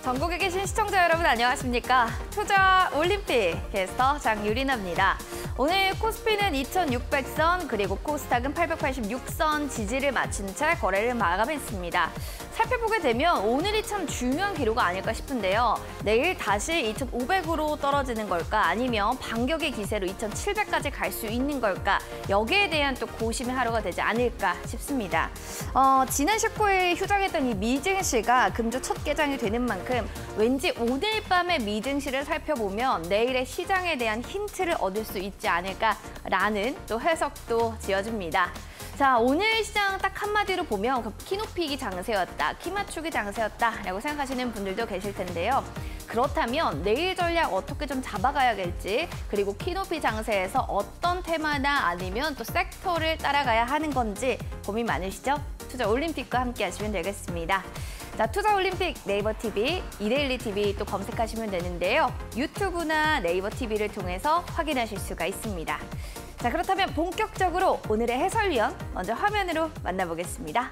전국에 계신 시청자 여러분 안녕하십니까? 투자 올림픽 캐스터 장유리나입니다. 오늘 코스피는 2600선 그리고 코스닥은 886선 지지를 마친 채 거래를 마감했습니다. 살펴보게 되면 오늘이 참 중요한 기로가 아닐까 싶은데요. 내일 다시 2500으로 떨어지는 걸까 아니면 반격의 기세로 2700까지 갈 수 있는 걸까 여기에 대한 또 고심의 하루가 되지 않을까 싶습니다. 지난 19일 휴장했던 이 미증시가 금주 첫 개장이 되는 만큼 왠지 오늘 밤의 미증시를 살펴보면 내일의 시장에 대한 힌트를 얻을 수 있지 않을까라는 또 해석도 지어집니다. 자, 오늘 시장 딱 한마디로 보면 키 높이기 장세였다, 키 맞추기 장세였다라고 생각하시는 분들도 계실 텐데요. 그렇다면 내일 전략 어떻게 좀 잡아가야 될지, 그리고 키 높이 장세에서 어떤 테마나 아니면 또 섹터를 따라가야 하는 건지 고민 많으시죠? 투자 올림픽과 함께 하시면 되겠습니다. 자, 투자 올림픽 네이버 TV, 이데일리 TV 또 검색하시면 되는데요. 유튜브나 네이버 TV를 통해서 확인하실 수가 있습니다. 자, 그렇다면 본격적으로 오늘의 해설위원 먼저 화면으로 만나보겠습니다.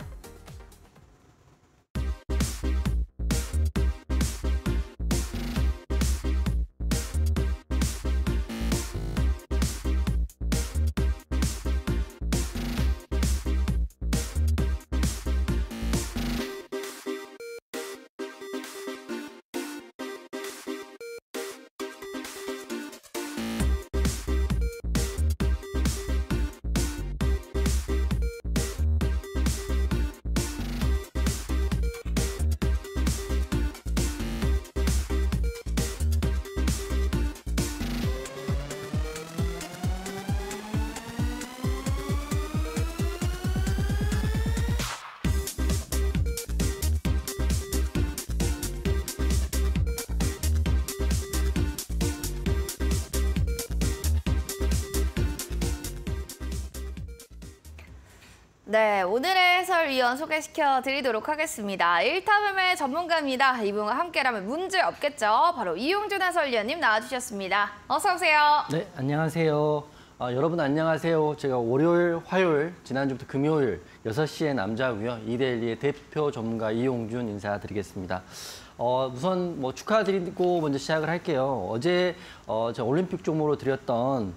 네, 오늘의 해설위원 소개시켜 드리도록 하겠습니다. 일타매매 전문가입니다. 이분과 함께라면 문제 없겠죠. 바로 이용준 해설위원님 나와주셨습니다. 어서 오세요. 네, 안녕하세요. 여러분 안녕하세요. 제가 월요일, 화요일, 지난주부터 금요일 6시에 남자고요. 이데일리의 대표 전문가 이용준 인사드리겠습니다. 우선 축하드리고 먼저 시작을 할게요. 어제 제가 올림픽 종목으로 드렸던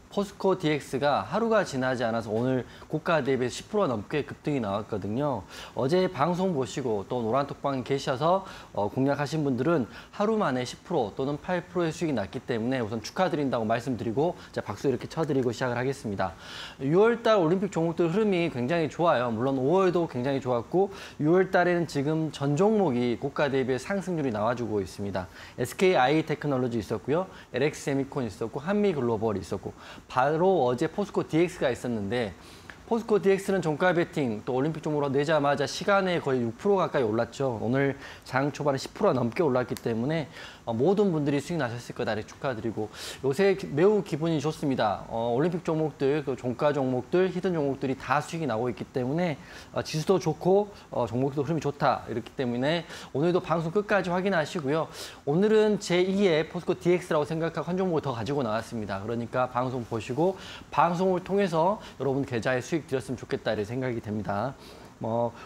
포스코 DX가 하루가 지나지 않아서 오늘 고가 대비해서 10% 넘게 급등이 나왔거든요. 어제 방송 보시고 또 노란톡방에 계셔서 공략하신 분들은 하루 만에 10% 또는 8%의 수익이 났기 때문에 우선 축하드린다고 말씀드리고 자, 박수 이렇게 쳐드리고 시작을 하겠습니다. 6월달 올림픽 종목들 흐름이 굉장히 좋아요. 물론 5월도 굉장히 좋았고 6월달에는 지금 전 종목이 고가 대비해 상승률이 나와주고 있습니다. SKI 테크놀로지 있었고요. LX 세미콘 있었고 한미글로벌이 있었고 바로 어제 포스코 DX가 있었는데 포스코 DX는 종가 베팅 또 올림픽 종목으로 내자마자 시간에 거의 6% 가까이 올랐죠. 오늘 장 초반에 10% 넘게 올랐기 때문에 모든 분들이 수익 나셨을 거다 축하드리고 요새 매우 기분이 좋습니다. 올림픽 종목들, 종가 종목들, 히든 종목들이 다 수익이 나고 있기 때문에 지수도 좋고 종목도 흐름이 좋다. 이렇기 때문에 오늘도 방송 끝까지 확인하시고요. 오늘은 제2의 포스코 DX라고 생각하고 한 종목을 더 가지고 나왔습니다. 그러니까 방송 보시고 방송을 통해서 여러분 계좌에 수익 드렸으면 좋겠다 이런 생각이 됩니다.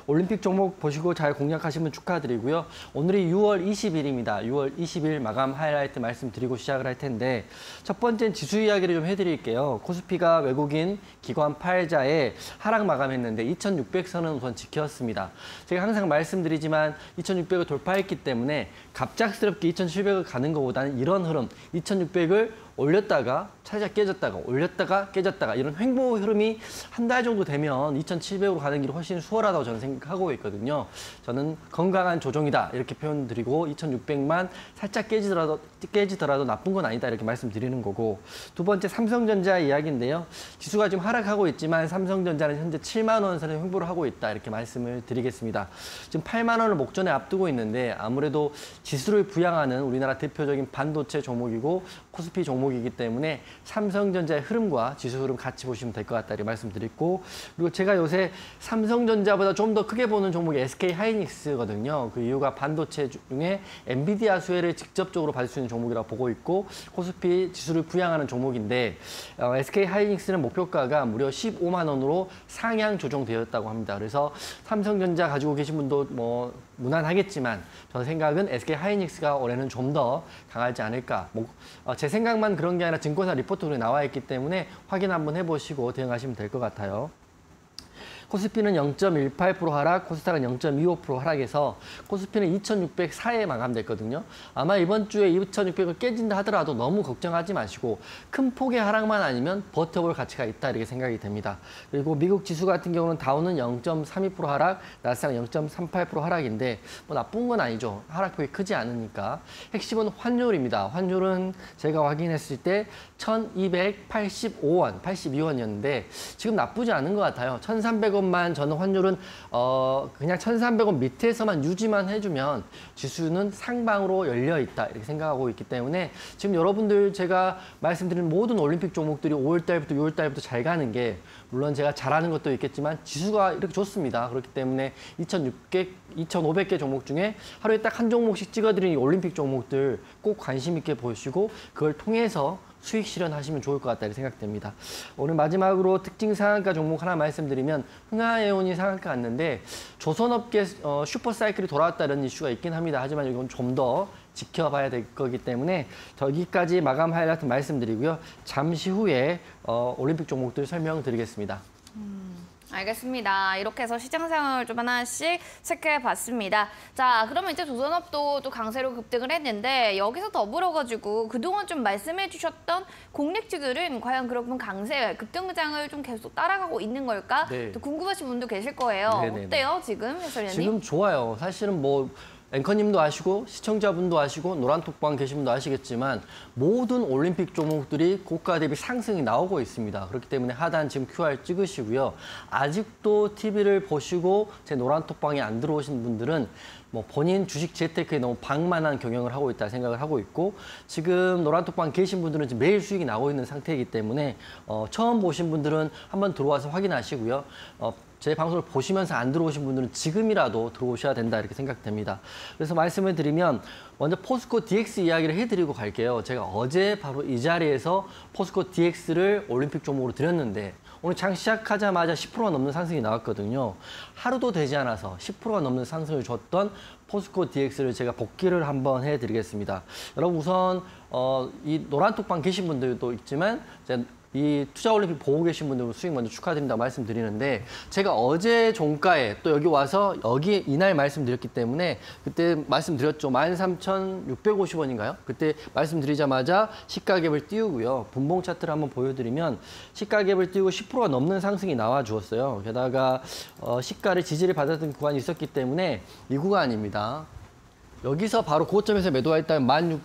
올림픽 종목 보시고 잘 공략하시면 축하드리고요. 오늘이 6월 20일입니다. 6월 20일 마감 하이라이트 말씀드리고 시작을 할 텐데 첫 번째는 지수 이야기를 좀 해드릴게요. 코스피가 외국인 기관 팔자에 하락 마감했는데 2600선은 우선 지켰습니다. 제가 항상 말씀드리지만 2600을 돌파했기 때문에 갑작스럽게 2700을 가는 것보다는 이런 흐름 2600을 올렸다가 살짝 깨졌다가 올렸다가 깨졌다가 이런 횡보 흐름이 한 달 정도 되면 2700으로 가는 길이 훨씬 수월하다고 저는 생각하고 있거든요. 저는 건강한 조정이다 이렇게 표현드리고 2600만 살짝 깨지더라도 나쁜 건 아니다 이렇게 말씀드리는 거고 두 번째 삼성전자 이야기인데요. 지수가 지금 하락하고 있지만 삼성전자는 현재 7만 원 선에 횡보를 하고 있다 이렇게 말씀을 드리겠습니다. 지금 8만 원을 목전에 앞두고 있는데 아무래도 지수를 부양하는 우리나라 대표적인 반도체 종목이고 코스피 종목이기 때문에 삼성전자의 흐름과 지수 흐름 같이 보시면 될 것 같다 이렇게 말씀드렸고 그리고 제가 요새 삼성전자보다 좀 더 크게 보는 종목이 SK하이닉스거든요. 그 이유가 반도체 중에 엔비디아 수혜를 직접적으로 받을 수 있는 종목이라고 보고 있고 코스피 지수를 부양하는 종목인데 SK하이닉스는 목표가가 무려 15만 원으로 상향 조정되었다고 합니다. 그래서 삼성전자 가지고 계신 분도 무난하겠지만 저 생각은 SK 하이닉스가 올해는 좀 더 강하지 않을까. 제 생각만 그런 게 아니라 증권사 리포트로 나와 있기 때문에 확인 한번 해보시고 대응하시면 될 것 같아요. 코스피는 0.18% 하락, 코스닥은 0.25% 하락해서 코스피는 2,604에 마감됐거든요. 아마 이번 주에 2,600을 깨진다 하더라도 너무 걱정하지 마시고 큰 폭의 하락만 아니면 버텨볼 가치가 있다 이렇게 생각이 됩니다. 그리고 미국 지수 같은 경우는 다우는 0.32% 하락, 나스닥은 0.38% 하락인데 뭐 나쁜 건 아니죠. 하락폭이 크지 않으니까. 핵심은 환율입니다. 환율은 제가 확인했을 때 1,285원, 82원이었는데 지금 나쁘지 않은 것 같아요. 1,300원만 저는 환율은 그냥 1,300원 밑에서만 유지만 해주면 지수는 상방으로 열려 있다 이렇게 생각하고 있기 때문에 지금 여러분들 제가 말씀드린 모든 올림픽 종목들이 5월달부터 6월달부터 잘 가는 게 물론 제가 잘하는 것도 있겠지만 지수가 이렇게 좋습니다. 그렇기 때문에 2,500개 종목 중에 하루에 딱 한 종목씩 찍어드리는 올림픽 종목들 꼭 관심 있게 보시고 그걸 통해서 수익 실현하시면 좋을 것 같다 이렇게 생각됩니다. 오늘 마지막으로 특징 상한가 종목 하나 말씀드리면 흥하에온이 상한가 갔는데 조선업계 슈퍼사이클이 돌아왔다는 이슈가 있긴 합니다. 하지만 이건 좀 더 지켜봐야 될 거기 때문에 저기까지 마감 하이라이트 말씀드리고요. 잠시 후에 올림픽 종목들 설명드리겠습니다. 알겠습니다. 이렇게 해서 시장 상황을 좀 하나씩 체크해봤습니다. 자, 그러면 이제 조선업도 또 강세로 급등을 했는데 여기서 더불어가지고 그동안 좀 말씀해주셨던 공략주들은 과연 그렇군 강세 급등장을 좀 계속 따라가고 있는 걸까? 네. 또 궁금하신 분도 계실 거예요. 네네네. 어때요, 지금 해설위원님? 지금 좋아요. 사실은 뭐 앵커님도 아시고 시청자분도 아시고 노란톡방 계신 분도 아시겠지만 모든 올림픽 종목들이 고가 대비 상승이 나오고 있습니다. 그렇기 때문에 하단 지금 QR 찍으시고요. 아직도 TV를 보시고 제 노란톡방에 안 들어오신 분들은 뭐 본인 주식 재테크에 너무 방만한 경영을 하고 있다 생각을 하고 있고 지금 노란톡방 계신 분들은 지금 매일 수익이 나오고 있는 상태이기 때문에 처음 보신 분들은 한번 들어와서 확인하시고요. 제 방송을 보시면서 안 들어오신 분들은 지금이라도 들어오셔야 된다 이렇게 생각됩니다. 그래서 말씀을 드리면 먼저 포스코 DX 이야기를 해드리고 갈게요. 제가 어제 바로 이 자리에서 포스코 DX를 올림픽 종목으로 드렸는데 오늘 장 시작하자마자 10%가 넘는 상승이 나왔거든요. 하루도 되지 않아서 10%가 넘는 상승을 줬던 포스코 DX를 제가 복귀를 한번 해드리겠습니다. 여러분 우선 이 노란톡방 계신 분들도 있지만 이 투자올림픽 보고 계신 분들 수익 먼저 축하드린다고 말씀드리는데 제가 어제 종가에 또 여기 와서 이날 말씀드렸기 때문에 그때 말씀드렸죠. 13,650원인가요? 그때 말씀드리자마자 시가갭을 띄우고요. 분봉 차트를 한번 보여드리면 시가갭을 띄우고 10%가 넘는 상승이 나와 주었어요. 게다가 시가를 지지를 받았던 구간이 있었기 때문에 이 구간입니다. 여기서 바로 고점에서 매도했다면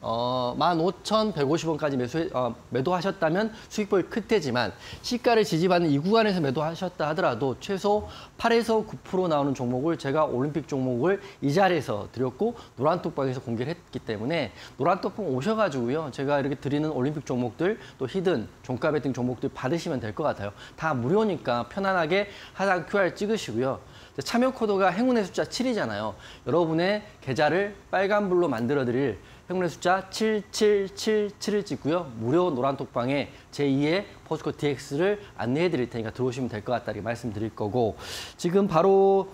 15,150원까지 매도하셨다면 수익폭이 클 테지만 시가를 지지받는 이 구간에서 매도하셨다 하더라도 최소 8에서 9% 나오는 종목을 제가 올림픽 종목을 이 자리에서 드렸고 노란톡방에서 공개를 했기 때문에 노란톡방 오셔가지고요. 제가 이렇게 드리는 올림픽 종목들 또 히든 종가 베팅 종목들 받으시면 될 것 같아요. 다 무료니까 편안하게 하단 QR 찍으시고요. 참여 코드가 행운의 숫자 7이잖아요. 여러분의 계좌를 빨간불로 만들어드릴 행운의 숫자 7777을 찍고요. 무료 노란톡방에 제2의 포스코 DX를 안내해 드릴 테니까 들어오시면 될 것 같다 이렇게 말씀드릴 거고 지금 바로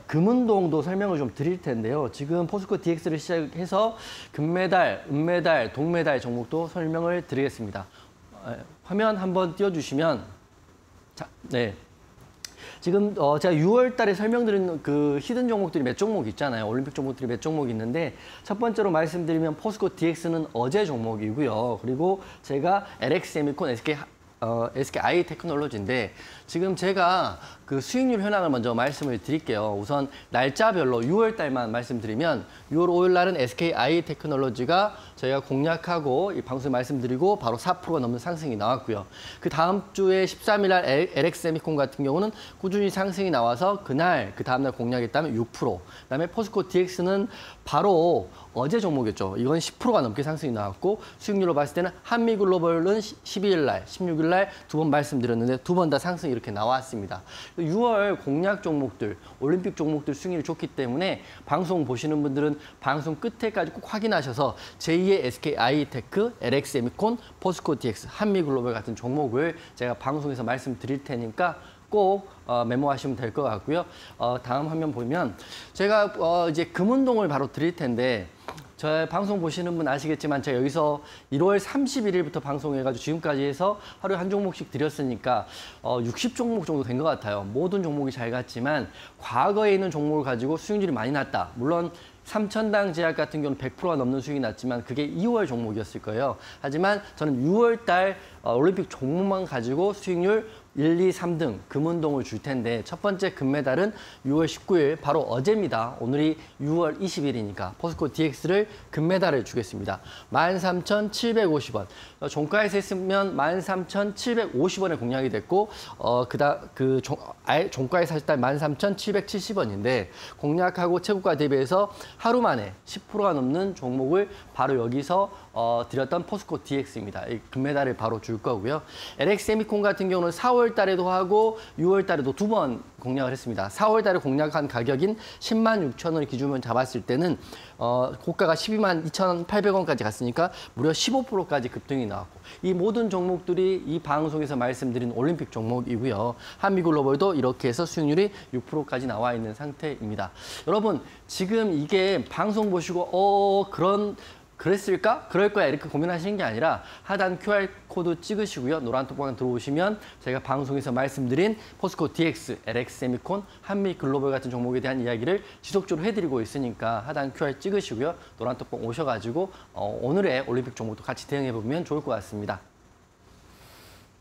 금운동도 설명을 좀 드릴 텐데요. 지금 포스코 DX를 시작해서 금메달, 은메달, 동메달 종목도 설명을 드리겠습니다. 화면 한번 띄워주시면 자, 네. 지금 제가 6월 달에 설명드린 그 히든 종목들이 몇 종목 있잖아요. 올림픽 종목들이 몇 종목 있는데 첫 번째로 말씀드리면 포스코 DX는 어제 종목이고요. 그리고 제가 LX세미콘, SKI 테크놀로지인데 지금 제가 그 수익률 현황을 먼저 말씀을 드릴게요. 우선 날짜별로 6월 달만 말씀드리면 6월 5일 날은 SKI 테크놀로지가 저희가 공략하고 이 방송에 말씀드리고 바로 4%가 넘는 상승이 나왔고요. 그 다음 주에 13일 날 LX세미콘 같은 경우는 꾸준히 상승이 나와서 그날 그 다음 날 공략했다면 6%. 그다음에 포스코 DX는 바로 어제 종목이었죠. 이건 10%가 넘게 상승이 나왔고 수익률로 봤을 때는 한미글로벌은 12일 날, 16일 날 두 번 말씀드렸는데 두 번 다 상승이 이렇게 나왔습니다. 6월 공략 종목들, 올림픽 종목들 수익률이 좋기 때문에 방송 보시는 분들은 방송 끝에까지 꼭 확인하셔서 제2의 SKI테크, LX세미콘, 포스코 DX, 한미글로벌 같은 종목을 제가 방송에서 말씀드릴 테니까 꼭 메모하시면 될 것 같고요. 다음 화면 보면 제가 이제 금운동을 바로 드릴 텐데 저 방송 보시는 분 아시겠지만 제가 여기서 1월 31일부터 방송해가지고 지금까지 해서 하루에 한 종목씩 드렸으니까 60종목 정도 된 것 같아요. 모든 종목이 잘 갔지만 과거에 있는 종목을 가지고 수익률이 많이 났다. 물론 3천당 제약 같은 경우는 100%가 넘는 수익이 났지만 그게 2월 종목이었을 거예요. 하지만 저는 6월 달 올림픽 종목만 가지고 수익률 1, 2, 3등 금운동을 줄 텐데 첫 번째 금메달은 6월 19일 바로 어제입니다. 오늘이 6월 20일이니까 포스코 DX를 금메달을 주겠습니다. 13,750원. 종가에서 했으면 13,750원에 공략이 됐고 종가에서 했을 때 13,770원인데 공략하고 최고가 대비해서 하루 만에 10%가 넘는 종목을 바로 여기서 드렸던 포스코 DX입니다. 이 금메달을 바로 줄 거고요. LX 세미콘 같은 경우는 4월 달에도 하고 6월 달에도 두 번 공략을 했습니다. 4월 달에 공략한 가격인 10만 6천 원을 기준으로 잡았을 때는 고가가 12만 2,800원까지 갔으니까 무려 15%까지 급등이 나왔고 이 모든 종목들이 이 방송에서 말씀드린 올림픽 종목이고요. 한미글로벌도 이렇게 해서 수익률이 6%까지 나와 있는 상태입니다. 여러분 지금 이게 방송 보시고 그랬을까? 그럴 거야 이렇게 고민하시는 게 아니라 하단 QR코드 찍으시고요. 노란 톡방 들어오시면 제가 방송에서 말씀드린 포스코 DX, LX 세미콘, 한미글로벌 같은 종목에 대한 이야기를 지속적으로 해드리고 있으니까 하단 QR 찍으시고요. 노란 톡방 오셔가지고 오늘의 올림픽 종목도 같이 대응해보면 좋을 것 같습니다.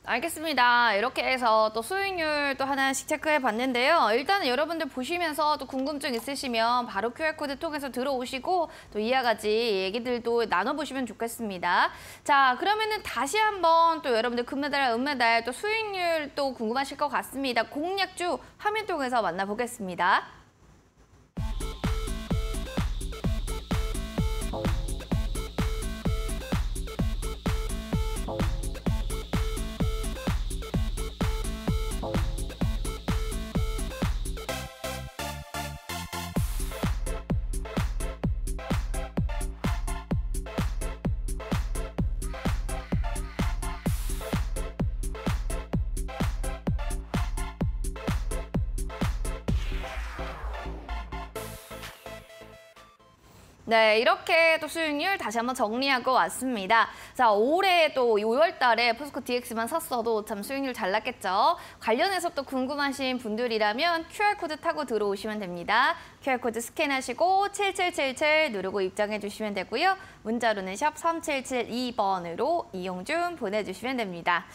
알겠습니다. 이렇게 해서 또 수익률 또 하나씩 체크해 봤는데요. 일단은 여러분들 보시면서 또 궁금증 있으시면 바로 QR코드 통해서 들어오시고 또 이와 같이 얘기들도 나눠보시면 좋겠습니다. 자, 그러면은 다시 한번 또 여러분들 금메달, 은메달 또 수익률 또 궁금하실 것 같습니다. 공략주 화면 통해서 만나보겠습니다. 네, 이렇게 또 수익률 다시 한번 정리하고 왔습니다. 자, 올해 또 5월 달에 포스코 DX만 샀어도 참 수익률 잘 났겠죠. 관련해서 또 궁금하신 분들이라면 QR코드 타고 들어오시면 됩니다. QR코드 스캔하시고 7777 누르고 입장해 주시면 되고요. 문자로는 샵 3772번으로 이용준 보내주시면 됩니다.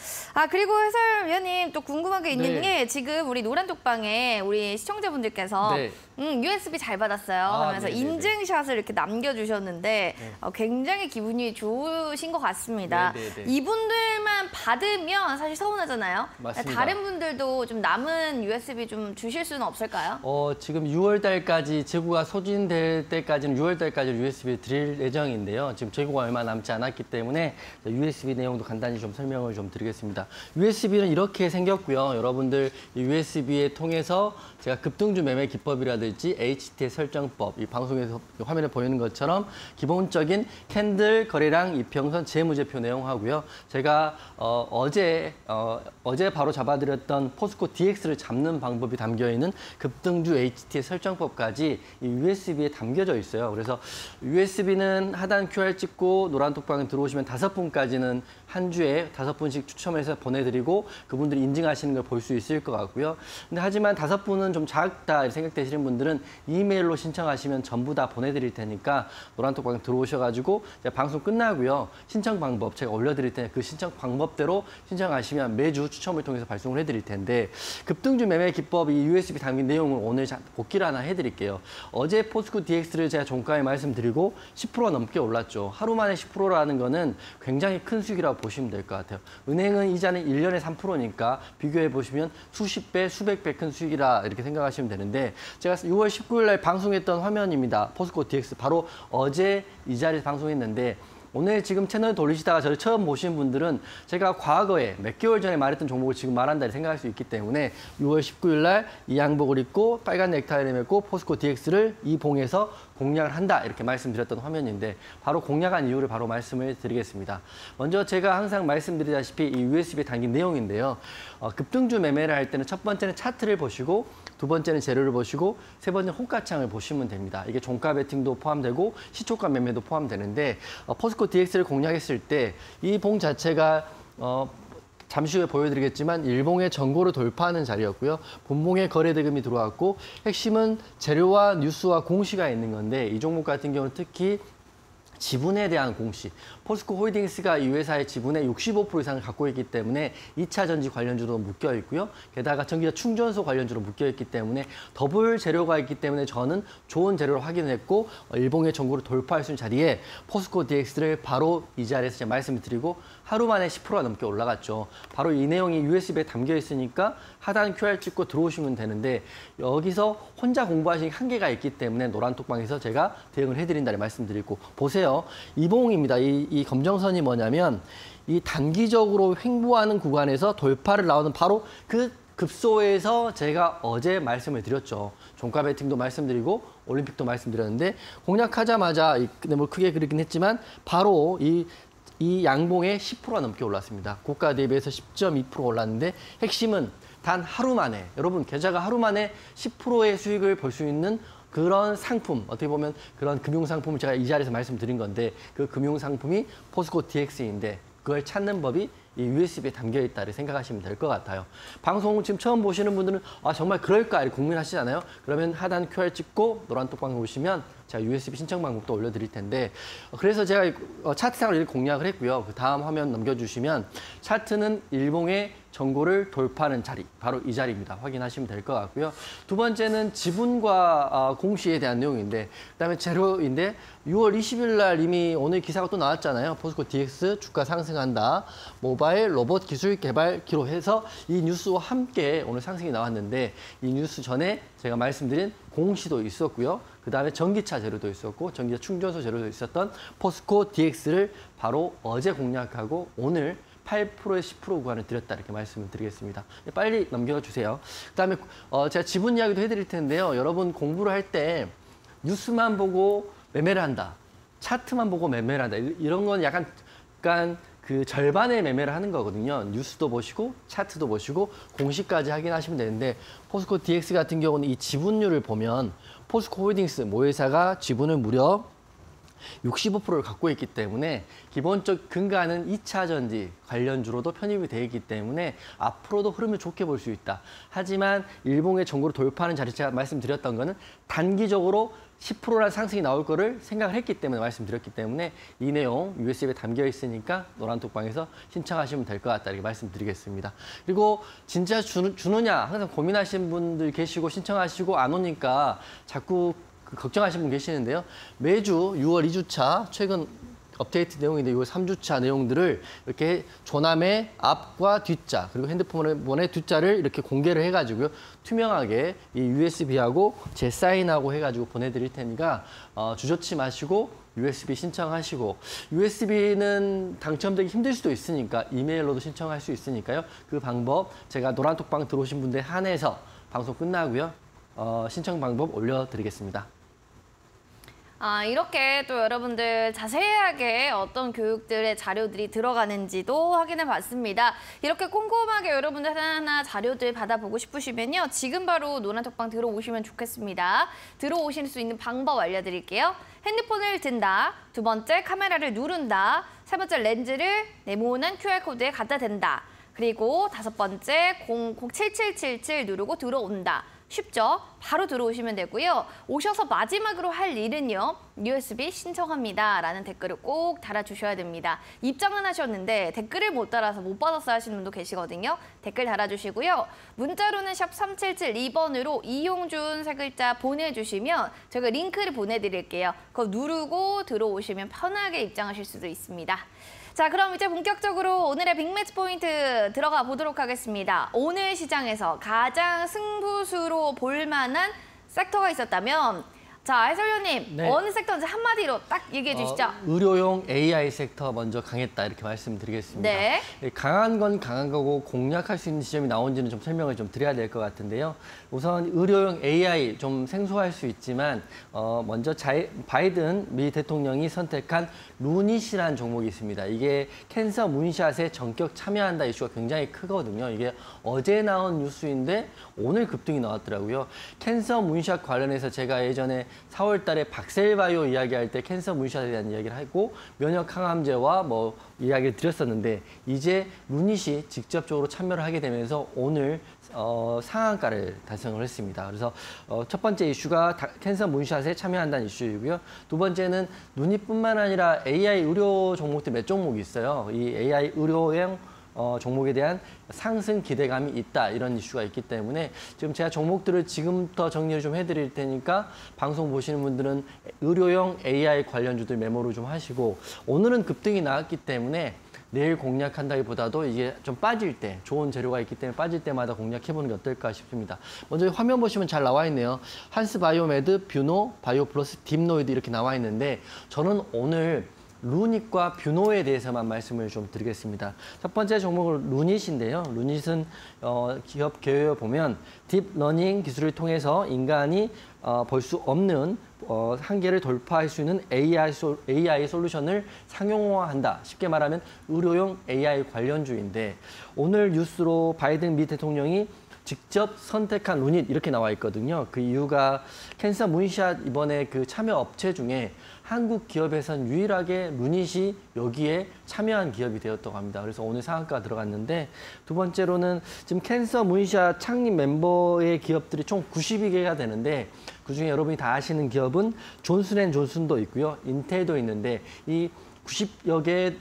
그리고 해설위원님 또 궁금한 게 있는 게 지금 우리 노란톡방에 우리 시청자분들께서 USB 잘 받았어요 하면서 인증샷을 이렇게 남겨주셨는데 굉장히 기분이 좋으신 것 같습니다. 이분들만 받으면 사실 서운하잖아요. 맞습니다. 다른 분들도 좀 남은 USB 좀 주실 수는 없을까요? 지금 6월 달까지 재고가 소진될 때까지는 6월 달까지 USB 드릴 예정인데요. 지금 재고가 얼마 남지 않았기 때문에 USB 내용도 간단히 좀 설명을 좀 드리겠습니다. USB는 이렇게 생겼고요. 여러분들 이 USB에 통해서 제가 급등주 매매 기법이라든지 HT의 설정법, 이 방송에서 화면에 보이는 것처럼 기본적인 캔들 거래량 이평선 재무제표 내용하고요. 제가 어제 바로 잡아드렸던 포스코 DX를 잡는 방법이 담겨있는 급등주 HT의 설정법까지 이 USB에 담겨져 있어요. 그래서 USB는 하단 QR 찍고 노란 톡방에 들어오시면 5분까지는 한 주에 5분씩 추첨해서 보내드리고 그분들이 인증하시는 걸 볼 수 있을 것 같고요. 근데 하지만 5분은 좀 작다 생각되시는 분들은 이메일로 신청하시면 전부 다 보내드릴 테니까 노란 톡방에 들어오셔가지고 방송 끝나고요. 신청 방법 제가 올려드릴 테니 그 신청 방법대로 신청하시면 매주 추첨을 통해서 발송을 해드릴 텐데 급등주 매매 기법 이 USB 담긴 내용을 오늘 복기를 하나 해드릴게요. 어제 포스코 DX를 제가 종가에 말씀드리고 10%가 넘게 올랐죠. 하루 만에 10%라는 거는 굉장히 큰 수익이라고 보시면 될 것 같아요. 은행은 이자는 1년에 3%니까 비교해 보시면 수십 배, 수백 배 큰 수익이라 이렇게 생각하시면 되는데 제가 6월 19일 날 방송했던 화면입니다. 포스코 DX 바로 어제 이 자리에서 방송했는데 오늘 지금 채널 돌리시다가 저를 처음 보신 분들은 제가 과거에 몇 개월 전에 말했던 종목을 지금 말한다 생각할 수 있기 때문에 6월 19일 날 이 양복을 입고 빨간 넥타이를 메고 포스코 DX를 이 봉에서 공략을 한다 이렇게 말씀드렸던 화면인데 바로 공략한 이유를 바로 말씀을 드리겠습니다. 먼저 제가 항상 말씀드리다시피 이 USB에 담긴 내용인데요. 급등주 매매를 할 때는 첫 번째는 차트를 보시고 두 번째는 재료를 보시고 세 번째는 호가창을 보시면 됩니다. 이게 종가 베팅도 포함되고 시초가 매매도 포함되는데 포스코 DX를 공략했을 때 이 봉 자체가 잠시 후에 보여드리겠지만 일봉의 전고를 돌파하는 자리였고요. 본봉에 거래 대금이 들어왔고 핵심은 재료와 뉴스와 공시가 있는 건데 이 종목 같은 경우는 특히 지분에 대한 공시. 포스코 홀딩스가 이 회사의 지분의 65% 이상을 갖고 있기 때문에 2차 전지 관련주로 묶여 있고요. 게다가 전기차 충전소 관련주로 묶여 있기 때문에 더블 재료가 있기 때문에 저는 좋은 재료를 확인했고 일봉의 전고를 돌파할 수 있는 자리에 포스코 DX를 바로 이 자리에서 제가 말씀을 드리고 하루 만에 10%가 넘게 올라갔죠. 바로 이 내용이 USB에 담겨 있으니까 하단 QR 찍고 들어오시면 되는데 여기서 혼자 공부하시는 한계가 있기 때문에 노란톡방에서 제가 대응을 해드린다는 말씀드리고 보세요. 이봉입니다. 이 검정선이 뭐냐면 이 단기적으로 횡보하는 구간에서 돌파를 나오는 바로 그 급소에서 제가 어제 말씀을 드렸죠. 종가 베팅도 말씀드리고 올림픽도 말씀드렸는데 공략하자마자 뭐 크게 그리긴 했지만 바로 이 양봉에 10%가 넘게 올랐습니다. 고가 대비해서 10.2% 올랐는데 핵심은 단 하루 만에 여러분 계좌가 하루 만에 10%의 수익을 볼 수 있는 그런 상품, 어떻게 보면 그런 금융상품을 제가 이 자리에서 말씀드린 건데 그 금융상품이 포스코 DX인데 그걸 찾는 법이 이 USB에 담겨 있다를 생각하시면 될 것 같아요. 방송 지금 처음 보시는 분들은 정말 그럴까 이렇게 고민하시잖아요. 그러면 하단 QR 찍고 노란 톡방 보시면 제가 USB 신청 방법도 올려드릴 텐데 그래서 제가 차트상을 이렇게 공략을 했고요. 그 다음 화면 넘겨주시면 차트는 일봉의 전고를 돌파하는 자리, 바로 이 자리입니다. 확인하시면 될 것 같고요. 두 번째는 지분과 공시에 대한 내용인데 그다음에 재료인데 6월 20일 날 이미 오늘 기사가 또 나왔잖아요. 포스코 DX 주가 상승한다. 모바일 로봇 기술 개발 기로 해서 이 뉴스와 함께 오늘 상승이 나왔는데 이 뉴스 전에 제가 말씀드린 공시도 있었고요. 그다음에 전기차 재료도 있었고 전기차 충전소 재료도 있었던 포스코 DX를 바로 어제 공략하고 오늘 8%에 10% 구간을 드렸다 이렇게 말씀을 드리겠습니다. 빨리 넘겨주세요. 그다음에 제가 지분 이야기도 해드릴 텐데요. 여러분 공부를 할 때 뉴스만 보고 매매를 한다. 차트만 보고 매매를 한다. 이런 건 약간 그 절반의 매매를 하는 거거든요. 뉴스도 보시고 차트도 보시고 공시까지 확인하시면 되는데 포스코 DX 같은 경우는 이 지분율을 보면 포스코 홀딩스 모회사가 지분을 무려 65%를 갖고 있기 때문에 기본적 근간은 2차 전지 관련주로도 편입이 되어 있기 때문에 앞으로도 흐름을 좋게 볼 수 있다. 하지만 일봉의 전고를 돌파하는 자리 제가 말씀드렸던 거는 단기적으로 10%라는 상승이 나올 거를 생각을 했기 때문에 말씀드렸기 때문에 이 내용 USB에 담겨 있으니까 노란톡방에서 신청하시면 될 것 같다 이렇게 말씀드리겠습니다. 그리고 진짜 주느냐 항상 고민하시는 분들 계시고 신청하시고 안 오니까 자꾸 걱정하시는 분 계시는데요. 매주 6월 2주차 최근 업데이트 내용인데 6월 3주차 내용들을 이렇게 조남의 앞과 뒷자 그리고 핸드폰의 뒷자를 이렇게 공개를 해가지고요. 투명하게 이 USB하고 제 사인하고 해가지고 보내드릴 테니까 주저치 마시고 USB 신청하시고 USB는 당첨되기 힘들 수도 있으니까 이메일로도 신청할 수 있으니까요. 그 방법 제가 노란톡방 들어오신 분들 한해서 방송 끝나고요. 신청 방법 올려드리겠습니다. 이렇게 또 여러분들 자세하게 어떤 교육들의 자료들이 들어가는지도 확인해 봤습니다. 이렇게 꼼꼼하게 여러분들 하나하나 자료들 받아보고 싶으시면요. 지금 바로 노란톡방 들어오시면 좋겠습니다. 들어오실 수 있는 방법 알려드릴게요. 핸드폰을 든다. 두 번째, 카메라를 누른다. 세 번째, 렌즈를 네모난 QR코드에 갖다 댄다. 그리고 다섯 번째, 007777 누르고 들어온다. 쉽죠? 바로 들어오시면 되고요. 오셔서 마지막으로 할 일은요. USB 신청합니다. 라는 댓글을 꼭 달아주셔야 됩니다. 입장은 하셨는데 댓글을 못 달아서 못 받았어요 하시는 분도 계시거든요. 댓글 달아주시고요. 문자로는 샵 3772번으로 이용준 세 글자 보내주시면 저희가 링크를 보내드릴게요. 그거 누르고 들어오시면 편하게 입장하실 수도 있습니다. 자, 그럼 이제 본격적으로 오늘의 빅매치 포인트 들어가 보도록 하겠습니다. 오늘 시장에서 가장 승부수로 볼 만한 섹터가 있었다면 자, 해설위원님, 네. 어느 섹터인지 한마디로 딱 얘기해 주시죠. 의료용 AI 섹터 먼저 강했다 이렇게 말씀드리겠습니다. 네. 강한 건 강한 거고 공략할 수 있는 지점이 나온지는 좀 설명을 좀 드려야 될 것 같은데요. 우선 의료용 AI 좀 생소할 수 있지만 먼저 바이든 미 대통령이 선택한 루닛이라는 종목이 있습니다. 이게 캔서 문샷에 전격 참여한다 이슈가 굉장히 크거든요. 이게 어제 나온 뉴스인데 오늘 급등이 나왔더라고요. 캔서 문샷 관련해서 제가 예전에 4월 달에 박셀바이오 이야기할 때 캔서 문샷에 대한 이야기를 하고 면역 항암제와 뭐 이야기를 드렸었는데 이제 루닛이 직접적으로 참여를 하게 되면서 오늘 상한가를 달성을 했습니다. 그래서 첫 번째 이슈가 캔서 문샷에 참여한다는 이슈이고요. 두 번째는 루닛뿐만 아니라 AI 의료 종목들 몇 종목이 있어요. 이 AI 의료형 종목에 대한 상승 기대감이 있다 이런 이슈가 있기 때문에 지금 제가 종목들을 지금부터 정리를 좀 해드릴 테니까 방송 보시는 분들은 의료용 AI 관련주들 메모를 좀 하시고 오늘은 급등이 나왔기 때문에 내일 공략한다기보다도 이게 좀 빠질 때 좋은 재료가 있기 때문에 빠질 때마다 공략해보는 게 어떨까 싶습니다. 먼저 화면 보시면 잘 나와 있네요. 한스바이오메드, 뷰노, 바이오플러스, 딥노이드 이렇게 나와 있는데 저는 오늘 루닛과 뷰노에 대해서만 말씀을 좀 드리겠습니다. 첫 번째 종목은 루닛인데요. 루닛은 기업 개요에 보면 딥러닝 기술을 통해서 인간이 볼 수 없는 한계를 돌파할 수 있는 AI 솔루션을 상용화한다. 쉽게 말하면 의료용 AI 관련주인데 오늘 뉴스로 바이든 미 대통령이 직접 선택한 루닛 이렇게 나와 있거든요. 그 이유가 캔서 문샷 이번에 그 참여 업체 중에 한국 기업에선 유일하게 루닛이 여기에 참여한 기업이 되었다고 합니다. 그래서 오늘 상한가 들어갔는데 두 번째로는 지금 캔서 문샷 창립 멤버의 기업들이 총 92개가 되는데 그중에 여러분이 다 아시는 기업은 존슨앤존슨도 있고요. 인텔도 있는데 이 90여 개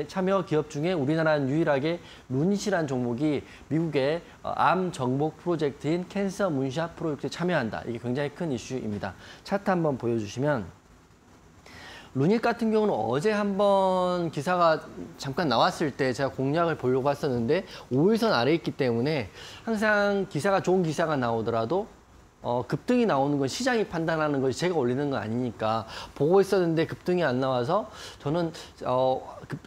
참여 기업 중에 우리나라는 유일하게 루닛이라는 종목이 미국의 암 정복 프로젝트인 캔서 문샷 프로젝트에 참여한다. 이게 굉장히 큰 이슈입니다. 차트 한번 보여주시면 루닛 같은 경우는 어제 한번 기사가 잠깐 나왔을 때 제가 공략을 보려고 했었는데 5일선 아래에 있기 때문에 항상 기사가 좋은 기사가 나오더라도 급등이 나오는 건 시장이 판단하는 것이 제가 올리는 건 아니니까 보고 있었는데 급등이 안 나와서 저는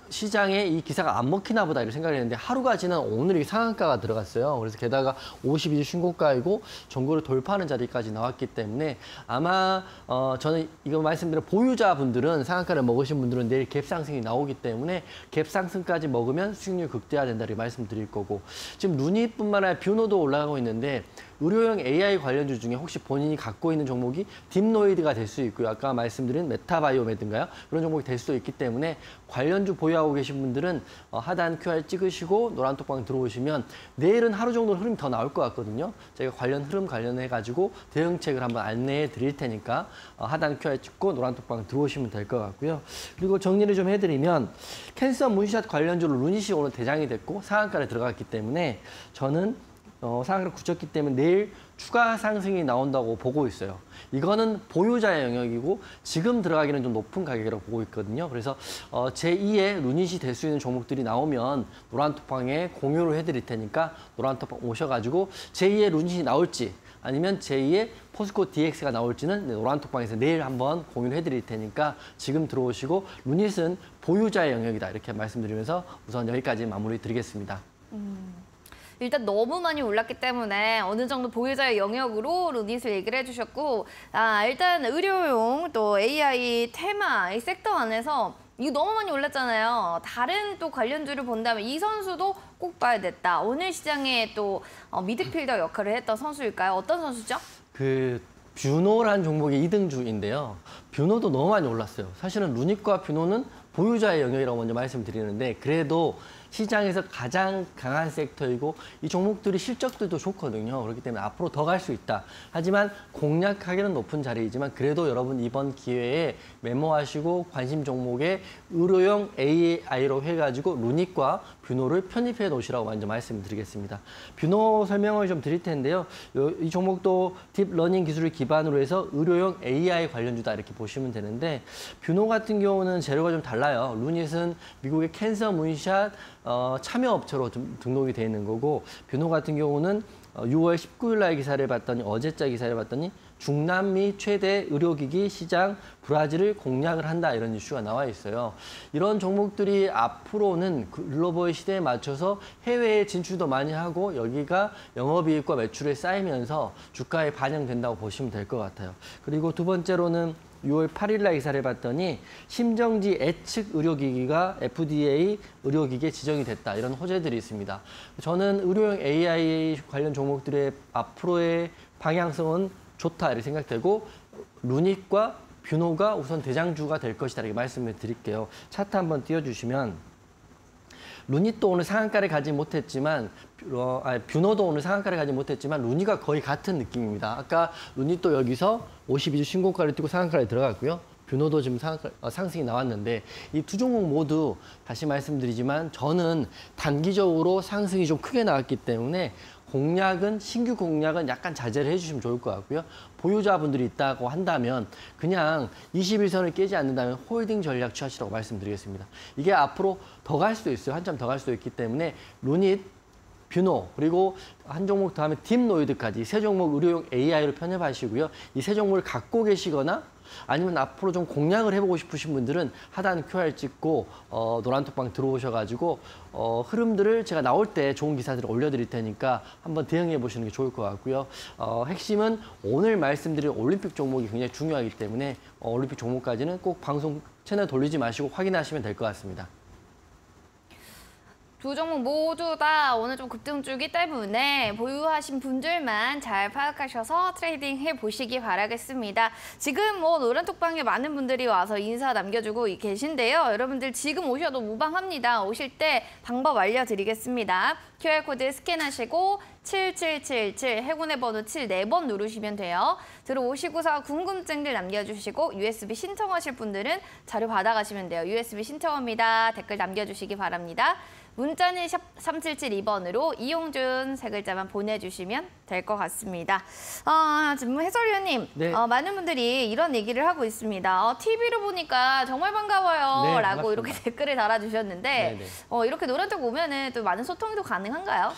시장에 이 기사가 안 먹히나 보다 이렇게 생각을 했는데 하루가 지난 오늘 이 상한가가 들어갔어요. 그래서 게다가 52주 신고가이고 전고를 돌파하는 자리까지 나왔기 때문에 아마 저는 이거 말씀드린 보유자분들은 상한가를 먹으신 분들은 내일 갭 상승이 나오기 때문에 갭 상승까지 먹으면 수익률 극대화된다 이렇게 말씀드릴 거고 지금 루닛뿐만 아니라 뷰노도 올라가고 있는데 의료용 AI 관련주 중에 혹시 본인이 갖고 있는 종목이 딥노이드가 될 수 있고요. 아까 말씀드린 메타바이오메드인가요? 그런 종목이 될 수도 있기 때문에 관련주 보유하고 계신 분들은 하단 QR 찍으시고 노란톡방 들어오시면 내일은 하루 정도 흐름이 더 나올 것 같거든요. 제가 흐름 관련해가지고 대응책을 한번 안내해 드릴 테니까 하단 QR 찍고 노란톡방 들어오시면 될 것 같고요. 그리고 정리를 좀 해드리면 캔서 문샷 관련주로 루닛이 오늘 대장이 됐고 상한가를 들어갔기 때문에 저는 상한가를 굳혔기 때문에 내일 추가 상승이 나온다고 보고 있어요. 이거는 보유자의 영역이고 지금 들어가기는 좀 높은 가격이라고 보고 있거든요. 그래서 제2의 루닛이 될 수 있는 종목들이 나오면 노란톡방에 공유를 해드릴 테니까 노란톡방 오셔가지고 제2의 루닛이 나올지 아니면 제2의 포스코 DX가 나올지는 노란톡방에서 내일 한번 공유를 해드릴 테니까 지금 들어오시고 루닛은 보유자의 영역이다 이렇게 말씀드리면서 우선 여기까지 마무리 드리겠습니다. 일단 너무 많이 올랐기 때문에 어느 정도 보유자의 영역으로 루닛을 얘기를 해주셨고 일단 의료용 또 AI 테마 이 섹터 안에서 이거 너무 많이 올랐잖아요. 다른 또 관련주를 본다면 이 선수도 꼭 봐야 됐다. 오늘 시장에 또 미드필더 역할을 했던 선수일까요? 어떤 선수죠? 뷰노라는 종목이 2등주인데요. 뷰노도 너무 많이 올랐어요. 사실은 루닛과 뷰노는 보유자의 영역이라고 먼저 말씀드리는데 그래도 시장에서 가장 강한 섹터이고 이 종목들이 실적들도 좋거든요. 그렇기 때문에 앞으로 더 갈 수 있다. 하지만 공략하기는 높은 자리이지만 그래도 여러분 이번 기회에 메모하시고 관심 종목에 의료용 AI로 해가지고 루닛과 뷰노를 편입해 놓으시라고 먼저 말씀드리겠습니다. 뷰노 설명을 좀 드릴 텐데요. 이 종목도 딥러닝 기술을 기반으로 해서 의료용 AI 관련주다 이렇게 보시면 되는데 뷰노 같은 경우는 재료가 좀 달라요. 루닛은 미국의 캔서 문샷 참여 업체로 좀 등록이 되어 있는 거고 뷰노 같은 경우는 6월 19일 날 기사를 봤더니 어제자 기사를 봤더니 중남미 최대 의료기기 시장 브라질을 공략을 한다 이런 이슈가 나와 있어요. 이런 종목들이 앞으로는 글로벌 시대에 맞춰서 해외에 진출도 많이 하고 여기가 영업이익과 매출에 쌓이면서 주가에 반영된다고 보시면 될 것 같아요. 그리고 두 번째로는 6월 8일 날 기사를 봤더니 심정지 예측 의료기기가 FDA 의료기기에 지정이 됐다. 이런 호재들이 있습니다. 저는 의료용 AI 관련 종목들의 앞으로의 방향성은 좋다 이렇게 생각되고 루닛과 뷰노가 우선 대장주가 될 것이다 이렇게 말씀을 드릴게요. 차트 한번 띄워주시면 루닛도 오늘 상한가를 가지 못했지만 뷰노도 오늘 상한가를 가지 못했지만 루닛과 거의 같은 느낌입니다. 아까 루닛도 여기서 52주 신고가를 띄고 상한가에 들어갔고요. 뷰노도 지금 상승이 나왔는데 이 두 종목 모두 다시 말씀드리지만 저는 단기적으로 상승이 좀 크게 나왔기 때문에 신규 공략은 약간 자제를 해주시면 좋을 것 같고요. 보유자분들이 있다고 한다면 그냥 21선을 깨지 않는다면 홀딩 전략 취하시라고 말씀드리겠습니다. 이게 앞으로 더 갈 수도 있어요. 한참 더 갈 수도 있기 때문에 루닛, 뷰노, 그리고 한 종목 더 하면 딥노이드까지 세 종목 의료용 AI로 편입하시고요. 이 세 종목을 갖고 계시거나 아니면 앞으로 좀 공략을 해보고 싶으신 분들은 하단 QR 찍고 노란톡방 들어오셔가지고 흐름들을 제가 나올 때 좋은 기사들을 올려드릴 테니까 한번 대응해 보시는 게 좋을 것 같고요. 핵심은 오늘 말씀드린 올림픽 종목이 굉장히 중요하기 때문에 올림픽 종목까지는 꼭 방송 채널 돌리지 마시고 확인하시면 될 것 같습니다. 두 종목 모두 다 오늘 좀 급등주기 때문에 보유하신 분들만 잘 파악하셔서 트레이딩 해보시기 바라겠습니다. 지금 노란톡방에 많은 분들이 와서 인사 남겨주고 계신데요. 여러분들 지금 오셔도 무방합니다. 오실 때 방법 알려드리겠습니다. QR코드 스캔하시고 7777 행운의 번호 7 4번 누르시면 돼요. 들어오시고서 궁금증들 남겨주시고 USB 신청하실 분들은 자료 받아가시면 돼요. USB 신청합니다. 댓글 남겨주시기 바랍니다. 문자는 샵 3772번으로 이용준 세 글자만 보내주시면 될 것 같습니다. 지금 해설위원님, 네. 많은 분들이 이런 얘기를 하고 있습니다. TV로 보니까 정말 반가워요. 네, 라고 반갑습니다. 이렇게 댓글을 달아주셨는데 네. 이렇게 노란톡 보면은 또 많은 소통이 또 가능한가요?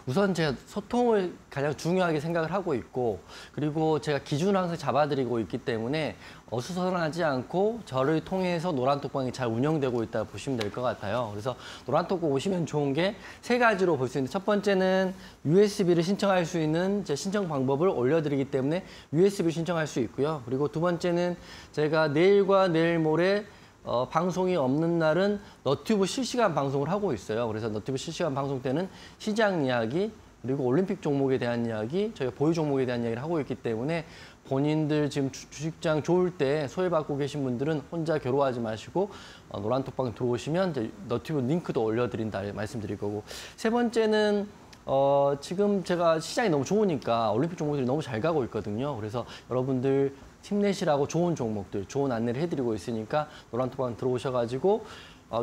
우선 제가 소통을 가장 중요하게 생각을 하고 있고 그리고 제가 기준을 항상 잡아드리고 있기 때문에 어수선하지 않고 저를 통해서 노란톡방이 잘 운영되고 있다고 보시면 될 것 같아요. 그래서 노란톡방 오시면 좋은 게 세 가지로 볼 수 있는데 첫 번째는 USB를 신청할 수 있는 제 신청 방법을 올려드리기 때문에 USB 신청할 수 있고요. 그리고 두 번째는 제가 내일과 내일 모레 방송이 없는 날은 너튜브 실시간 방송을 하고 있어요. 그래서 너튜브 실시간 방송 때는 시장 이야기 그리고 올림픽 종목에 대한 이야기, 저희가 보유 종목에 대한 이야기를 하고 있기 때문에 본인들 지금 주식장 좋을 때 소외받고 계신 분들은 혼자 괴로워하지 마시고 노란톡방 들어오시면 이제 너튜브 링크도 올려드린다 말씀드릴 거고 세 번째는 지금 제가 시장이 너무 좋으니까 올림픽 종목들이 너무 잘 가고 있거든요. 그래서 여러분들 힘내시라고 좋은 종목들, 좋은 안내를 해드리고 있으니까 노란톡방 들어오셔가지고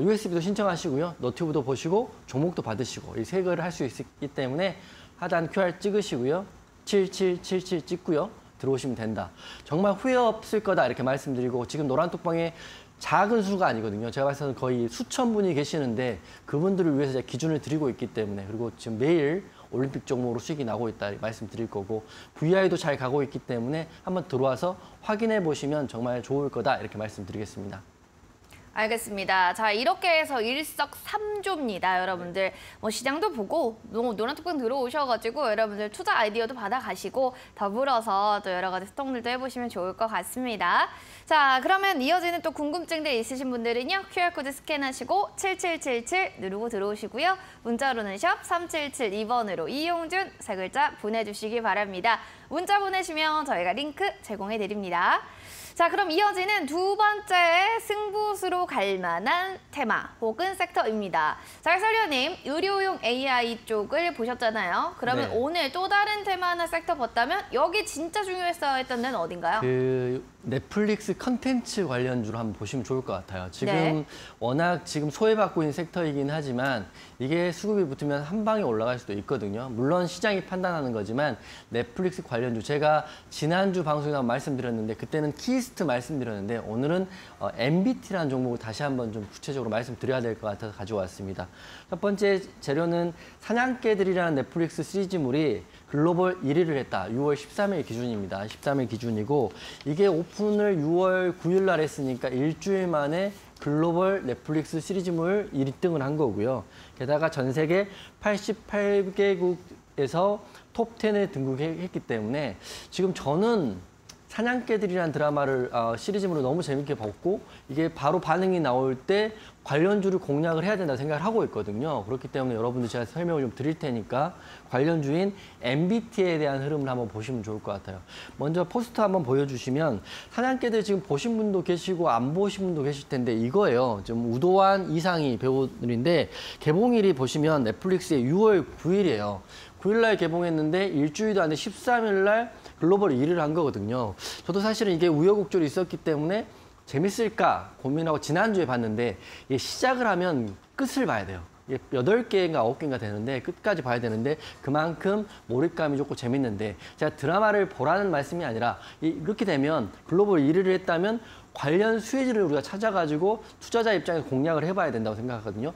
USB도 신청하시고요. 너튜브도 보시고 종목도 받으시고 이 세 개를 할 수 있기 때문에 하단 QR 찍으시고요. 7777 찍고요. 들어오시면 된다. 정말 후회 없을 거다 이렇게 말씀드리고 지금 노란톡방에 작은 수가 아니거든요. 제가 봤을 때는 거의 수천 분이 계시는데 그분들을 위해서 제가 기준을 드리고 있기 때문에 그리고 지금 매일 올림픽 종목으로 수익이 나고 있다 말씀드릴 거고 VI도 잘 가고 있기 때문에 한번 들어와서 확인해 보시면 정말 좋을 거다 이렇게 말씀드리겠습니다. 알겠습니다. 자, 이렇게 해서 일석삼조입니다, 여러분들. 시장도 보고 노란톡방 들어오셔가지고 여러분들 투자 아이디어도 받아가시고 더불어서 또 여러 가지 스톡들도 해보시면 좋을 것 같습니다. 자, 그러면 이어지는 또 궁금증들 있으신 분들은요. QR코드 스캔하시고 7777 누르고 들어오시고요. 문자로는 샵 3772번으로 이용준 세 글자 보내주시기 바랍니다. 문자 보내시면 저희가 링크 제공해드립니다. 자, 그럼 이어지는 두 번째 승부수로 갈 만한 테마 혹은 섹터입니다. 자, 해설위원님, 의료용 AI 쪽을 보셨잖아요. 그러면 네. 오늘 또 다른 테마나 섹터 봤다면 여기 진짜 중요했어야 했던 데는 어딘가요? 넷플릭스 컨텐츠 관련주로 한번 보시면 좋을 것 같아요. 지금 네. 워낙 지금 소외받고 있는 섹터이긴 하지만 이게 수급이 붙으면 한 방에 올라갈 수도 있거든요. 물론 시장이 판단하는 거지만 넷플릭스 관련주 제가 지난주 방송에서 말씀드렸는데 그때는 키 키스트 말씀드렸는데 오늘은 MBT라는 종목을 다시 한번 좀 구체적으로 말씀드려야 될 것 같아서 가져왔습니다. 첫 번째 재료는 사냥개들이라는 넷플릭스 시리즈물이 글로벌 1위를 했다. 6월 13일 기준입니다. 13일 기준이고 이게 오픈을 6월 9일 날 했으니까 일주일 만에 글로벌 넷플릭스 시리즈물 1등을 한 거고요. 게다가 전 세계 88개국에서 톱 10에 등극했기 때문에 지금 저는 사냥개들이라는 드라마를 시리즈물로 너무 재밌게 봤고 이게 바로 반응이 나올 때 관련주를 공략을 해야 된다고 생각을 하고 있거든요. 그렇기 때문에 여러분들 제가 설명을 좀 드릴 테니까 관련주인 MBT에 대한 흐름을 한번 보시면 좋을 것 같아요. 먼저 포스터 한번 보여주시면 사냥개들 지금 보신 분도 계시고 안 보신 분도 계실 텐데 이거예요. 좀 우도환, 이상희 배우들인데 개봉일이 보시면 넷플릭스에 6월 9일이에요. 9일날 개봉했는데 일주일도 안 돼 13일날 글로벌 1위를 한 거거든요. 저도 사실은 이게 우여곡절이 있었기 때문에 재밌을까 고민하고 지난주에 봤는데 이게 시작을 하면 끝을 봐야 돼요. 이게 8개인가 9개인가 되는데 끝까지 봐야 되는데 그만큼 몰입감이 좋고 재밌는데 제가 드라마를 보라는 말씀이 아니라 이렇게 되면 글로벌 1위를 했다면 관련 수혜지를 우리가 찾아가지고 투자자 입장에서 공략을 해봐야 된다고 생각하거든요.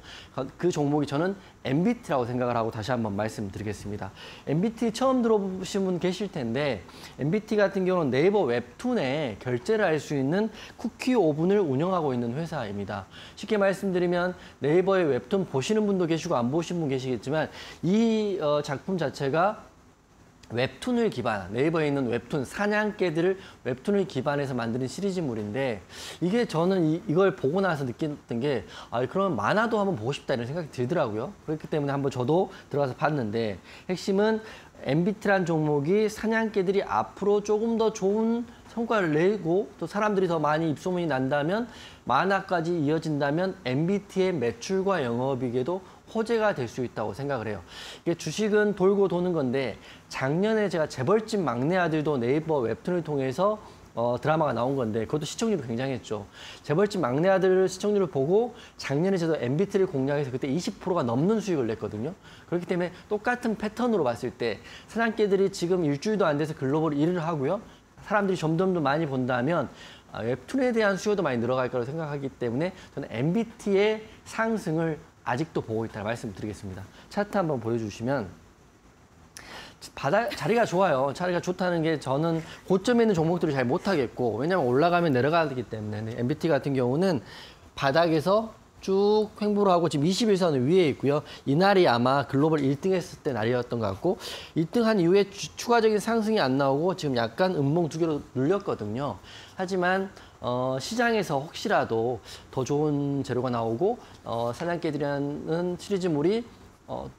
그 종목이 저는 MBT라고 생각을 하고 다시 한번 말씀드리겠습니다. MBT 처음 들어보신 분 계실 텐데 MBT 같은 경우는 네이버 웹툰에 결제를 할 수 있는 쿠키 오븐을 운영하고 있는 회사입니다. 쉽게 말씀드리면 네이버의 웹툰 보시는 분도 계시고 안 보신 분 계시겠지만 이 작품 자체가 웹툰을 기반, 네이버에 있는 웹툰, 사냥개들을 웹툰을 기반해서 만드는 시리즈물인데 이게 저는 이걸 보고 나서 느꼈던 게 그러면 만화도 한번 보고 싶다 이런 생각이 들더라고요. 그렇기 때문에 한번 저도 들어가서 봤는데 핵심은 MBT라는 종목이 사냥개들이 앞으로 조금 더 좋은 성과를 내고 또 사람들이 더 많이 입소문이 난다면 만화까지 이어진다면 MBT의 매출과 영업이익에도 호재가 될 수 있다고 생각을 해요. 이게 주식은 돌고 도는 건데 작년에 제가 재벌집 막내 아들도 네이버 웹툰을 통해서 드라마가 나온 건데 그것도 시청률이 굉장했죠. 재벌집 막내 아들 시청률을 보고 작년에 저도 MBT를 공략해서 그때 20%가 넘는 수익을 냈거든요. 그렇기 때문에 똑같은 패턴으로 봤을 때 사냥개들이 지금 일주일도 안 돼서 글로벌 1위를 하고요. 사람들이 점점 더 많이 본다면 웹툰에 대한 수요도 많이 늘어갈 거라고 생각하기 때문에 저는 MBT의 상승을 아직도 보고 있다는 말씀드리겠습니다. 차트 한번 보여주시면 자리가 좋아요. 자리가 좋다는 게 저는 고점에 있는 종목들을 잘 못하겠고 왜냐하면 올라가면 내려가기 때문에 MBT 같은 경우는 바닥에서 쭉 횡보를 하고 지금 21선 위에 있고요. 이날이 아마 글로벌 1등 했을 때 날이었던 것 같고 1등 한 이후에 추가적인 상승이 안 나오고 지금 약간 음봉 두 개로 눌렸거든요. 하지만 시장에서 혹시라도 더 좋은 재료가 나오고 사냥개들이라는 시리즈물이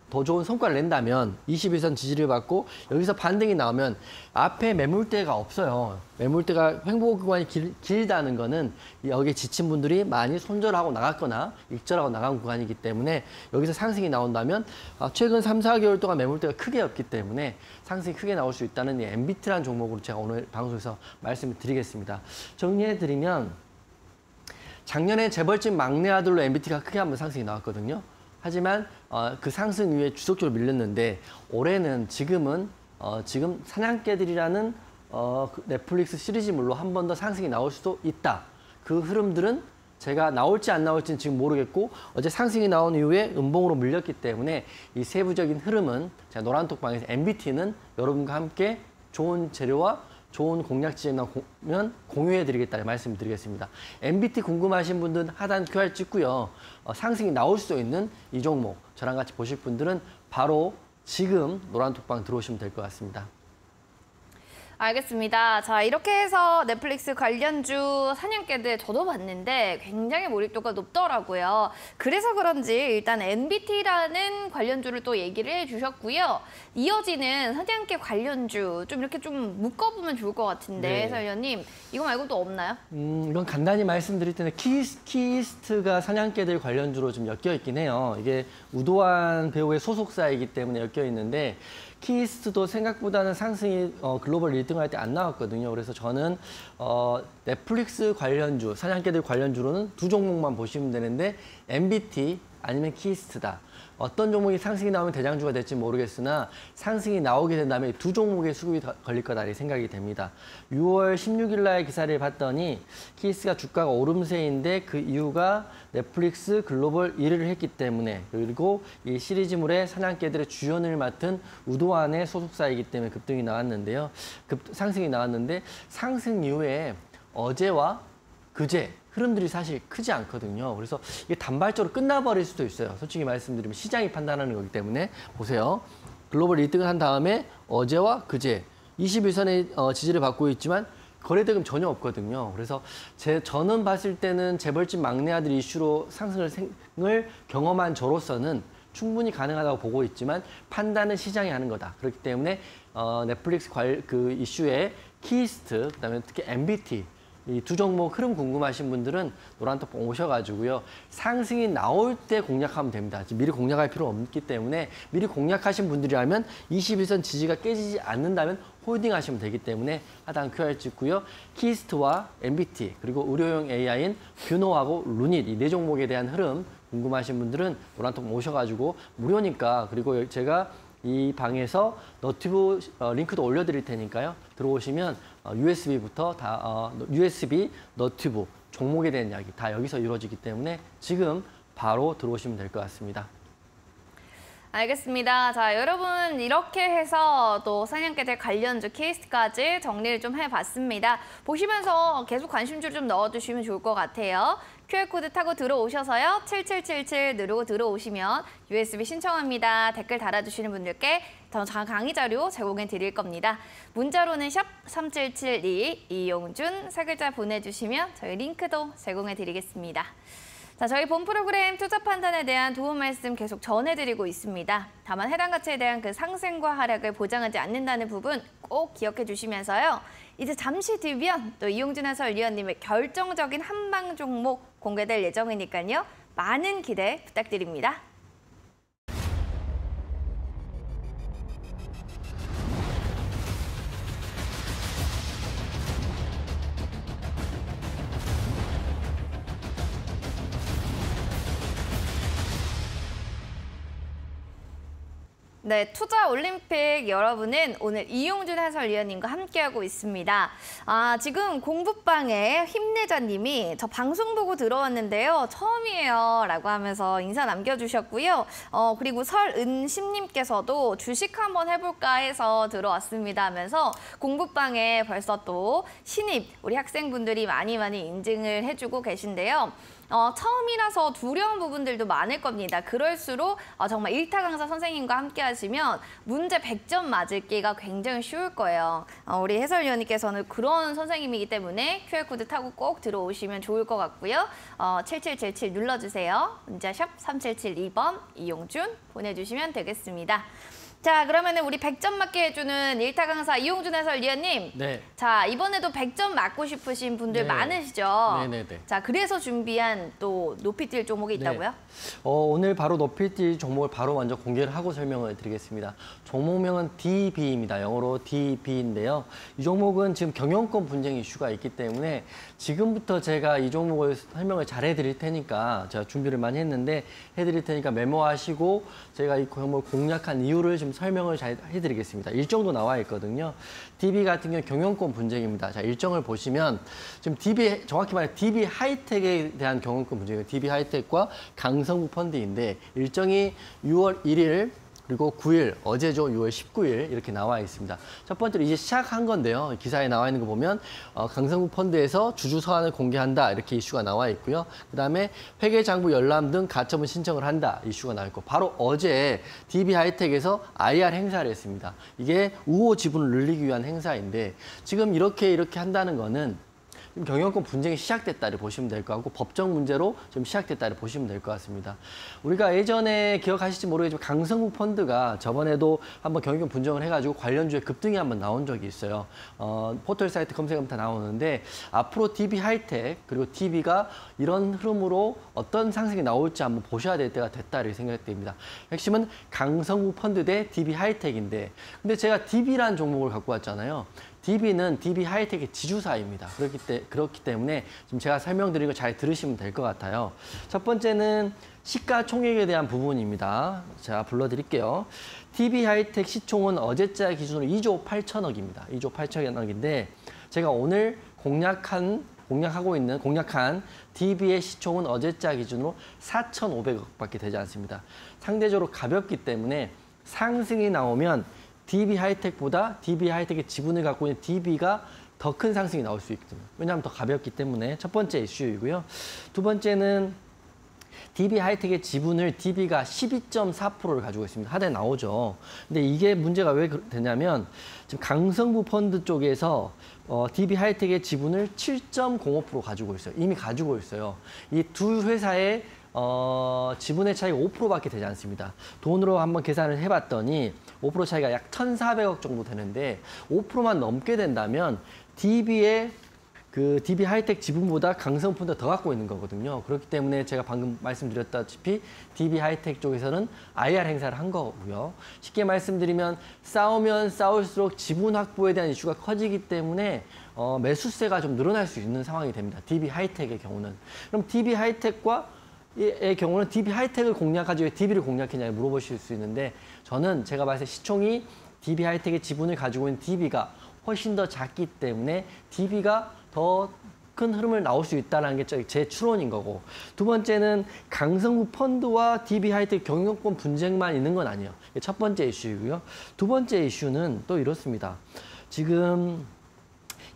더 좋은 성과를 낸다면 21선 지지를 받고 여기서 반등이 나오면 앞에 매물대가 없어요. 매물대가 횡보 구간이 길다는 거는 여기에 지친 분들이 많이 손절하고 나갔거나 익절하고 나간 구간이기 때문에 여기서 상승이 나온다면 최근 3, 4개월 동안 매물대가 크게 없기 때문에 상승이 크게 나올 수 있다는 이 MBT라는 종목으로 제가 오늘 방송에서 말씀을 드리겠습니다. 정리해드리면 작년에 재벌집 막내 아들로 MBT가 크게 한번 상승이 나왔거든요. 하지만 그 상승 이후에 지속적으로 밀렸는데 올해는 지금 사냥개들이라는 넷플릭스 시리즈물로 한 번 더 상승이 나올 수도 있다. 그 흐름들은 제가 나올지 안 나올지는 지금 모르겠고 어제 상승이 나온 이후에 음봉으로 밀렸기 때문에 이 세부적인 흐름은 제가 노란톡방에서 MBT는 여러분과 함께 좋은 재료와 좋은 공략지에 나오면 공유해드리겠다는 말씀드리겠습니다. MBT 궁금하신 분들은 하단 QR 찍고요. 상승이 나올 수 있는 이 종목 저랑 같이 보실 분들은 바로 지금 노란톡방 들어오시면 될 것 같습니다. 알겠습니다. 자, 이렇게 해서 넷플릭스 관련주 사냥개들 저도 봤는데 굉장히 몰입도가 높더라고요. 그래서 그런지 일단 MBT라는 관련주를 또 얘기를 해주셨고요. 이어지는 사냥개 관련주 좀 이렇게 좀 묶어보면 좋을 것 같은데 해설위원님 이거 말고 또 없나요? 이건 간단히 말씀드릴 텐데 키이스트가 사냥개들 관련주로 좀 엮여 있긴 해요. 이게 우도환 배우의 소속사이기 때문에 엮여 있는데 키이스트도 생각보다는 상승이 글로벌 1등 할 때 안 나왔거든요. 그래서 저는 넷플릭스 관련주, 사냥개들 관련주로는 두 종목만 보시면 되는데 MBT 아니면 키이스트다. 어떤 종목이 상승이 나오면 대장주가 될지 모르겠으나 상승이 나오게 된다면 두 종목의 수급이 걸릴 거다 이렇게 생각이 됩니다. 6월 16일 날 기사를 봤더니 키스가 주가가 오름세인데 그 이유가 넷플릭스 글로벌 1위를 했기 때문에 그리고 이 시리즈물의 사냥개들의 주연을 맡은 우도환의 소속사이기 때문에 급등이 나왔는데요. 상승이 나왔는데 상승 이후에 어제와 그제 흐름들이 사실 크지 않거든요. 그래서 이게 단발적으로 끝나버릴 수도 있어요. 솔직히 말씀드리면 시장이 판단하는 거기 때문에 보세요. 글로벌 1등을 한 다음에 어제와 그제 21선의 지지를 받고 있지만 거래대금 전혀 없거든요. 그래서 저는 봤을 때는 재벌집 막내 아들 이슈로 상승을 경험한 저로서는 충분히 가능하다고 보고 있지만 판단은 시장이 하는 거다. 그렇기 때문에 넷플릭스 그 이슈에 키스트, 그다음에 특히 MBT 이 두 종목 흐름 궁금하신 분들은 노란톡 오셔가지고요. 상승이 나올 때 공략하면 됩니다. 미리 공략할 필요 없기 때문에 미리 공략하신 분들이라면 21선 지지가 깨지지 않는다면 홀딩 하시면 되기 때문에 하단 QR 찍고요. 키스트와 MBT 그리고 의료용 AI인 뷰노하고 루닛 이 네 종목에 대한 흐름 궁금하신 분들은 노란톡 오셔가지고 무료니까 그리고 제가 이 방에서 너튜브 링크도 올려드릴 테니까요. 들어오시면 USB부터 USB, 너튜브, 종목에 대한 이야기 다 여기서 이루어지기 때문에 지금 바로 들어오시면 될 것 같습니다. 알겠습니다. 자, 여러분 이렇게 해서 또 사냥개들 관련주 케이스까지 정리를 좀 해봤습니다. 보시면서 계속 관심줄 좀 넣어주시면 좋을 것 같아요. QR코드 타고 들어오셔서요. 7777 누르고 들어오시면 USB 신청합니다. 댓글 달아주시는 분들께 더 강의 자료 제공해 드릴 겁니다. 문자로는 샵 3772 이용준 세 글자 보내주시면 저희 링크도 제공해 드리겠습니다. 자, 저희 본 프로그램 투자 판단에 대한 도움 말씀 계속 전해드리고 있습니다. 다만 해당 가치에 대한 그 상승과 하락을 보장하지 않는다는 부분 꼭 기억해 주시면서요. 이제 잠시 뒤면 또 이용준 해설위원님의 결정적인 한방 종목 공개될 예정이니까요. 많은 기대 부탁드립니다. 네, 투자 올림픽 여러분은 오늘 이용준 해설위원님과 함께하고 있습니다. 지금 공부방에 힘내자님이 저 방송 보고 들어왔는데요. 처음이에요 라고 하면서 인사 남겨주셨고요. 그리고 설은심님께서도 주식 한번 해볼까 해서 들어왔습니다 하면서 공부방에 벌써 또 신입 우리 학생분들이 많이 인증을 해주고 계신데요. 처음이라서 두려운 부분들도 많을 겁니다. 그럴수록 정말 일타 강사 선생님과 함께 하시면 문제 100점 맞을기가 굉장히 쉬울 거예요. 우리 해설위원님께서는 그런 선생님이기 때문에 QR코드 타고 꼭 들어오시면 좋을 것 같고요. 7777 눌러주세요. 문자샵 3772번 이용준 보내주시면 되겠습니다. 자, 그러면은 우리 100점 맞게 해주는 일타 강사 이용준 해설위원님. 네. 자, 이번에도 100점 맞고 싶으신 분들 네. 많으시죠? 네네네. 자, 그래서 준비한 또 높이 뛸 종목이 있다고요? 네. 오늘 바로 높이 뛸 종목을 바로 먼저 공개를 하고 설명을 드리겠습니다. 종목명은 DB입니다. 영어로 DB인데요. 이 종목은 지금 경영권 분쟁 이슈가 있기 때문에 지금부터 제가 이 종목을 설명을 잘 해드릴 테니까 제가 준비를 많이 했는데 해드릴 테니까 메모하시고 제가 이 종목을 공략한 이유를 좀 설명을 잘 해드리겠습니다. 일정도 나와 있거든요. DB 같은 경우 경영권 분쟁입니다. 자, 일정을 보시면 지금 DB 정확히 말해 DB 하이텍에 대한 경영권 분쟁이에요. DB 하이텍과 강성구 펀드인데 일정이 6월 1일 그리고 9일, 어제죠. 6월 19일 이렇게 나와 있습니다. 첫 번째로 이제 시작한 건데요. 기사에 나와 있는 거 보면 강성구 펀드에서 주주 서한을 공개한다 이렇게 이슈가 나와 있고요. 그다음에 회계장부 열람 등 가처분 신청을 한다 이슈가 나와 있고 바로 어제 DB하이텍에서 IR 행사를 했습니다. 이게 우호 지분을 늘리기 위한 행사인데 지금 이렇게 한다는 거는 경영권 분쟁이 시작됐다를 보시면 될 것 같고 법적 문제로 좀 시작됐다를 보시면 될 것 같습니다. 우리가 예전에 기억하실지 모르겠지만 강성구 펀드가 저번에도 한번 경영권 분쟁을 해가지고 관련주에 급등이 한번 나온 적이 있어요. 포털 사이트 검색하면 다 나오는데 앞으로 DB하이텍 그리고 DB가 이런 흐름으로 어떤 상승이 나올지 한번 보셔야 될 때가 됐다 이렇게 생각됩니다. 핵심은 강성구 펀드 대 DB하이텍인데 근데 제가 DB라는 종목을 갖고 왔잖아요. DB는 DB 하이텍의 지주사입니다. 그렇기 때문에 지금 제가 설명드린 거 잘 들으시면 될 것 같아요. 첫 번째는 시가총액에 대한 부분입니다. 제가 불러드릴게요. DB 하이텍 시총은 어제자 기준으로 2조 8천억입니다. 2조 8천억인데 제가 오늘 공략한 DB의 시총은 어제자 기준으로 4,500억밖에 되지 않습니다. 상대적으로 가볍기 때문에 상승이 나오면 DB 하이텍보다 DB 하이텍의 지분을 갖고 있는 DB가 더 큰 상승이 나올 수 있거든요. 왜냐하면 더 가볍기 때문에 첫 번째 이슈이고요. 두 번째는 DB 하이텍의 지분을 DB가 12.4%를 가지고 있습니다. 하단에 나오죠. 근데 이게 문제가 왜 되냐면 지금 강성구 펀드 쪽에서 DB 하이텍의 지분을 7.05% 가지고 있어요. 이미 가지고 있어요. 이 두 회사의 지분의 차이가 5%밖에 되지 않습니다. 돈으로 한번 계산을 해봤더니 5% 차이가 약 1,400억 정도 되는데 5%만 넘게 된다면 DB 하이텍 지분보다 강성펀드가 더 갖고 있는 거거든요. 그렇기 때문에 제가 방금 말씀드렸다시피 DB 하이텍 쪽에서는 IR 행사를 한 거고요. 쉽게 말씀드리면 싸우면 싸울수록 지분 확보에 대한 이슈가 커지기 때문에 매수세가 좀 늘어날 수 있는 상황이 됩니다. DB 하이텍의 경우는. 그럼 DB 하이텍과 의 경우는 DB 하이텍을 공략하지 왜 DB를 공략했냐 물어보실 수 있는데 저는 제가 봤을 때 시총이 DB 하이텍의 지분을 가지고 있는 DB가 훨씬 더 작기 때문에 DB가 더 큰 흐름을 나올 수 있다는 게 제 추론인 거고 두 번째는 강성구 펀드와 DB 하이텍 경영권 분쟁만 있는 건 아니에요. 이게 첫 번째 이슈이고요. 두 번째 이슈는 또 이렇습니다. 지금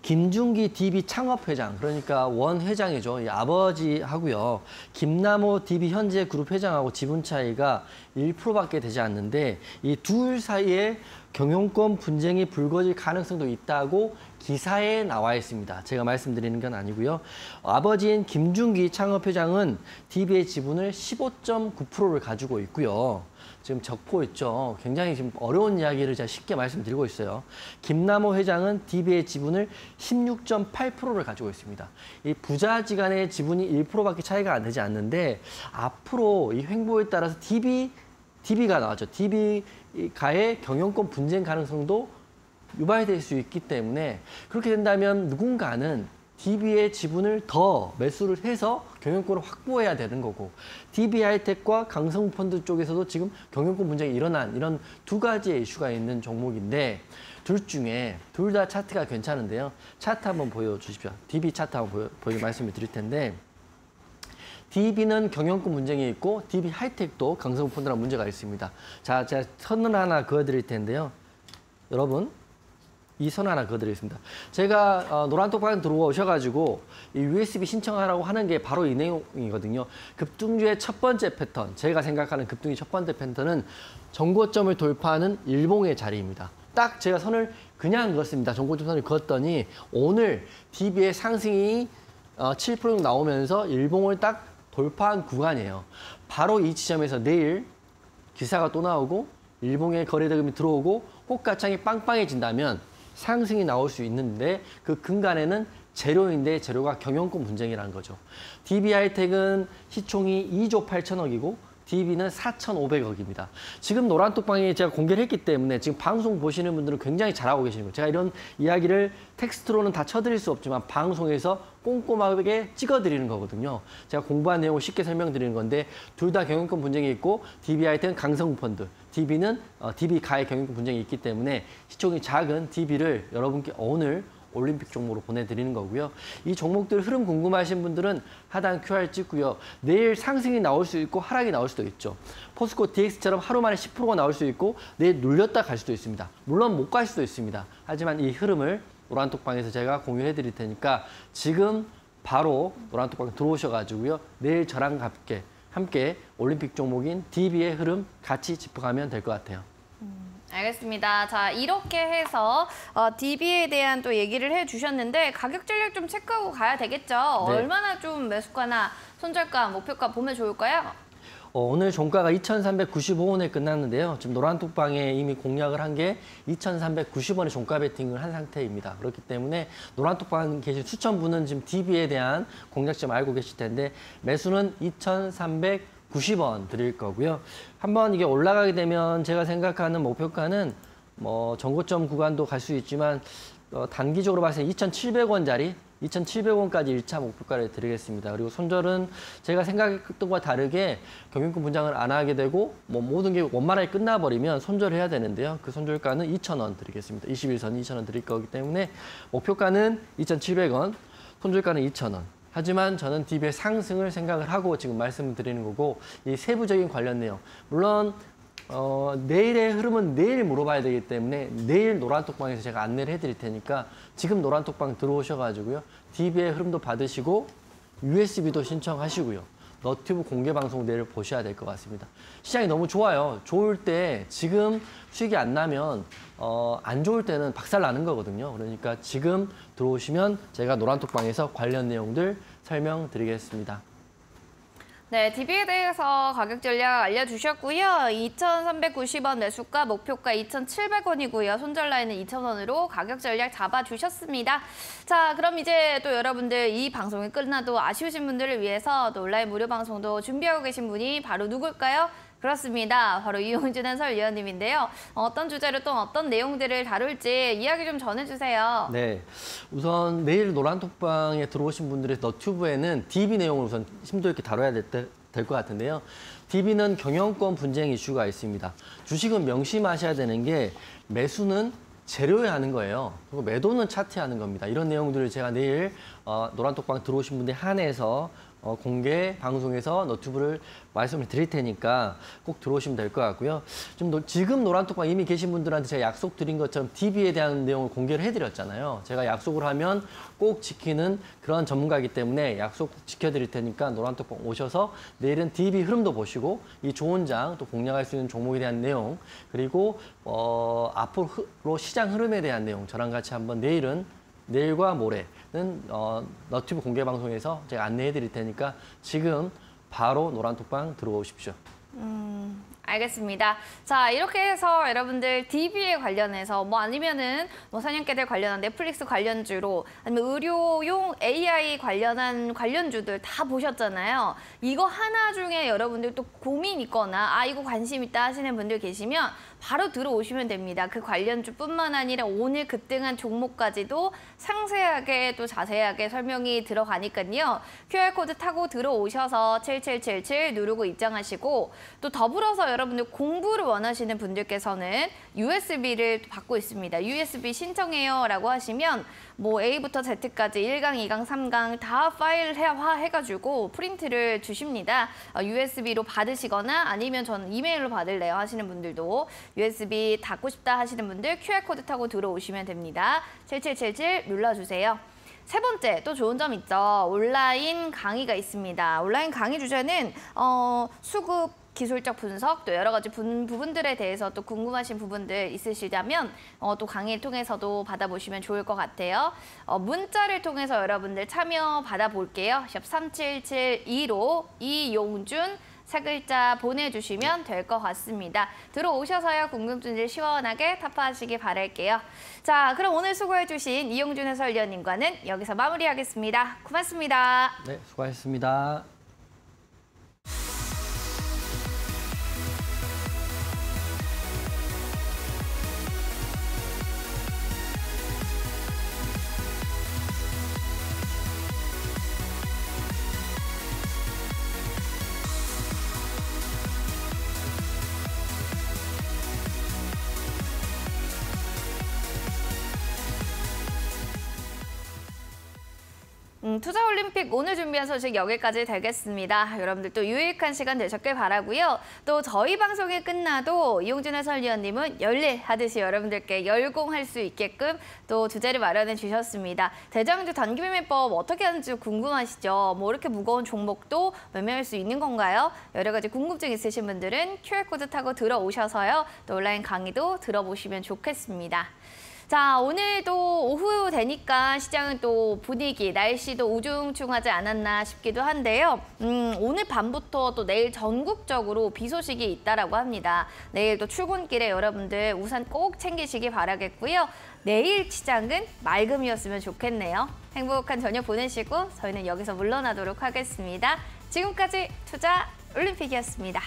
김중기 DB 창업회장, 그러니까 원 회장이죠. 이 아버지하고요. 김남호 DB 현재 그룹 회장하고 지분 차이가 1%밖에 되지 않는데 이 둘 사이에 경영권 분쟁이 불거질 가능성도 있다고 기사에 나와 있습니다. 제가 말씀드리는 건 아니고요. 아버지인 김중기 창업회장은 DB의 지분을 15.9%를 가지고 있고요. 지금 적고 있죠. 굉장히 지금 어려운 이야기를 제가 쉽게 말씀드리고 있어요. 김남호 회장은 DB의 지분을 16.8%를 가지고 있습니다. 이 부자지간의 지분이 1%밖에 차이가 안 되지 않는데 앞으로 이 횡보에 따라서 DB가 나왔죠. DB가의 경영권 분쟁 가능성도 유발될 수 있기 때문에 그렇게 된다면 누군가는 DB의 지분을 더 매수를 해서 경영권을 확보해야 되는 거고 DB 하이텍과 강성펀드 쪽에서도 지금 경영권 분쟁이 일어난 이런 두 가지의 이슈가 있는 종목인데 둘 중에 둘 다 차트가 괜찮은데요. 차트 한번 보여주십시오. DB 차트 한번 말씀을 드릴 텐데 DB는 경영권 분쟁이 있고 DB 하이텍도 강성펀드랑 문제가 있습니다. 자, 제가 선을 하나 그어드릴 텐데요. 여러분. 이 선 하나 그어드리겠습니다. 제가 노란톡방 들어오셔가지고 이 USB 신청하라고 하는 게 바로 이 내용이거든요. 급등주의 첫 번째 패턴, 제가 생각하는 급등의 첫 번째 패턴은 정고점을 돌파하는 일봉의 자리입니다. 딱 제가 선을 그냥 그었습니다. 정고점 선을 그었더니 오늘 DB의 상승이 7% 나오면서 일봉을 딱 돌파한 구간이에요. 바로 이 지점에서 내일 기사가 또 나오고 일봉의 거래대금이 들어오고 호가창이 빵빵해진다면 상승이 나올 수 있는데 그 근간에는 재료인데 재료가 경영권 분쟁이라는 거죠. DB 하이텍은 시총이 2조 8천억이고 DB는 4,500억입니다. 지금 노란톡방에 제가 공개를 했기 때문에 지금 방송 보시는 분들은 굉장히 잘하고 계시는 거예요. 제가 이런 이야기를 텍스트로는 다 쳐드릴 수 없지만 방송에서 꼼꼼하게 찍어드리는 거거든요. 제가 공부한 내용을 쉽게 설명드리는 건데 둘 다 경영권 분쟁이 있고 DB 하이텍은 강성구 펀드, DB는 DB가의 경영권 분쟁이 있기 때문에 시총이 작은 DB를 여러분께 오늘 올림픽 종목으로 보내드리는 거고요. 이 종목들 흐름 궁금하신 분들은 하단 QR 찍고요. 내일 상승이 나올 수 있고 하락이 나올 수도 있죠. 포스코 DX처럼 하루 만에 10%가 나올 수 있고 내일 눌렸다 갈 수도 있습니다. 물론 못 갈 수도 있습니다. 하지만 이 흐름을 노란톡방에서 제가 공유해 드릴 테니까 지금 바로 노란톡방 들어오셔가지고요. 내일 저랑 함께 올림픽 종목인 DB의 흐름 같이 짚어가면 될 것 같아요. 알겠습니다. 자, 이렇게 해서 DB에 대한 또 얘기를 해주셨는데 가격 전략 좀 체크하고 가야 되겠죠? 네. 얼마나 좀 매수가나 손절가, 목표가 보면 좋을까요? 오늘 종가가 2,395원에 끝났는데요. 지금 노란톡방에 이미 공략을 한 게 2,390원의 종가 베팅을 한 상태입니다. 그렇기 때문에 노란톡방 계신 수천 분은 지금 DB에 대한 공략점 알고 계실 텐데 매수는 2,390원 드릴 거고요. 한번 이게 올라가게 되면 제가 생각하는 목표가는 뭐 전고점 구간도 갈 수 있지만 단기적으로 봤을 때 2,700원짜리 2,700원까지 1차 목표가를 드리겠습니다. 그리고 손절은 제가 생각했던 것과 다르게 경영권 분장을 안 하게 되고 뭐 모든 게 원만하게 끝나버리면 손절을 해야 되는데요. 그 손절가는 2,000원 드리겠습니다. 21선 2,000원 드릴 거기 때문에 목표가는 2,700원, 손절가는 2,000원. 하지만 저는 DB의 상승을 생각을 하고 지금 말씀을 드리는 거고 이 세부적인 관련 내용, 물론 내일의 흐름은 내일 물어봐야 되기 때문에 내일 노란톡방에서 제가 안내를 해드릴 테니까 지금 노란톡방 들어오셔가지고요. DB의 흐름도 받으시고 USB도 신청하시고요. 너튜브 공개 방송 내일 보셔야 될 것 같습니다. 시장이 너무 좋아요. 좋을 때 지금 수익이 안 나면 안 좋을 때는 박살 나는 거거든요. 그러니까 지금 들어오시면 제가 노란톡방에서 관련 내용들 설명드리겠습니다. 네, DB에 대해서 가격 전략 알려주셨고요. 2,390원 매수가, 목표가 2,700원이고요. 손절 라인은 2,000원으로 가격 전략 잡아주셨습니다. 자, 그럼 이제 또 여러분들 이 방송이 끝나도 아쉬우신 분들을 위해서 또 온라인 무료 방송도 준비하고 계신 분이 바로 누굴까요? 그렇습니다. 바로 이용준 해설위원님인데요. 어떤 주제로 또 어떤 내용들을 다룰지 이야기 좀 전해주세요. 네, 우선 내일 노란톡방에 들어오신 분들의 너튜브에는 DB 내용을 우선 심도 있게 다뤄야 될 것 같은데요. DB는 경영권 분쟁 이슈가 있습니다. 주식은 명심하셔야 되는 게 매수는 재료에 하는 거예요. 그리고 매도는 차트에 하는 겁니다. 이런 내용들을 제가 내일 노란톡방 들어오신 분들 한해서 공개 방송에서 너튜브를 말씀을 드릴 테니까 꼭 들어오시면 될 것 같고요. 지금 노란톡방 이미 계신 분들한테 제가 약속드린 것처럼 DB에 대한 내용을 공개를 해드렸잖아요. 제가 약속을 하면 꼭 지키는 그런 전문가이기 때문에 약속 지켜드릴 테니까 노란톡방 오셔서 내일은 DB 흐름도 보시고 이 좋은 장 또 공략할 수 있는 종목에 대한 내용 그리고 앞으로 시장 흐름에 대한 내용 저랑 같이 한번 내일과 모레는 너튜브 공개 방송에서 제가 안내해 드릴 테니까 지금 바로 노란톡방 들어오십시오. 알겠습니다. 자, 이렇게 해서 여러분들 DB에 관련해서 아니면은 사냥개들 관련한 넷플릭스 관련주로 아니면 의료용 AI 관련한 관련주들 다 보셨잖아요. 이거 하나 중에 여러분들 또 고민 있거나 이거 관심 있다 하시는 분들 계시면 바로 들어오시면 됩니다. 그 관련주뿐만 아니라 오늘 급등한 종목까지도 상세하게 또 자세하게 설명이 들어가니까요. QR코드 타고 들어오셔서 7777 누르고 입장하시고 또 더불어서 여러분들 공부를 원하시는 분들께서는 USB를 받고 있습니다. USB 신청해요 라고 하시면 A부터 Z까지 1강, 2강, 3강 다 파일화 해가지고 프린트를 주십니다. USB로 받으시거나 아니면 저는 이메일로 받을래요 하시는 분들도 USB 닫고 싶다 하시는 분들 QR코드 타고 들어오시면 됩니다. 7777 눌러주세요. 세 번째, 또 좋은 점 있죠. 온라인 강의가 있습니다. 온라인 강의 주제는 수급, 기술적 분석, 또 여러 가지 부분들에 대해서 또 궁금하신 부분들 있으시다면 또 강의를 통해서도 받아보시면 좋을 것 같아요. 문자를 통해서 여러분들 참여 받아볼게요. 샵 3772로 이용준 세 글자 보내주시면 될 것 같습니다. 들어오셔서요. 궁금증들 시원하게 타파하시기 바랄게요. 자, 그럼 오늘 수고해주신 이용준 해설위원님과는 여기서 마무리하겠습니다. 고맙습니다. 네, 수고하셨습니다. 투자올림픽 오늘 준비한 소식 여기까지 되겠습니다. 여러분들 또 유익한 시간 되셨길 바라고요. 또 저희 방송이 끝나도 이용준 해설위원님은 열일하듯이 여러분들께 열공할 수 있게끔 또 주제를 마련해 주셨습니다. 대장주 단기 매매법 어떻게 하는지 궁금하시죠? 이렇게 무거운 종목도 매매할 수 있는 건가요? 여러 가지 궁금증 있으신 분들은 QR코드 타고 들어오셔서요. 또 온라인 강의도 들어보시면 좋겠습니다. 자, 오늘도 오후 되니까 시장은 또 분위기, 날씨도 우중충하지 않았나 싶기도 한데요. 오늘 밤부터 또 내일 전국적으로 비 소식이 있다라고 합니다. 내일도 출근길에 여러분들 우산 꼭 챙기시기 바라겠고요. 내일 시장은 맑음이었으면 좋겠네요. 행복한 저녁 보내시고 저희는 여기서 물러나도록 하겠습니다. 지금까지 투자 올림픽이었습니다.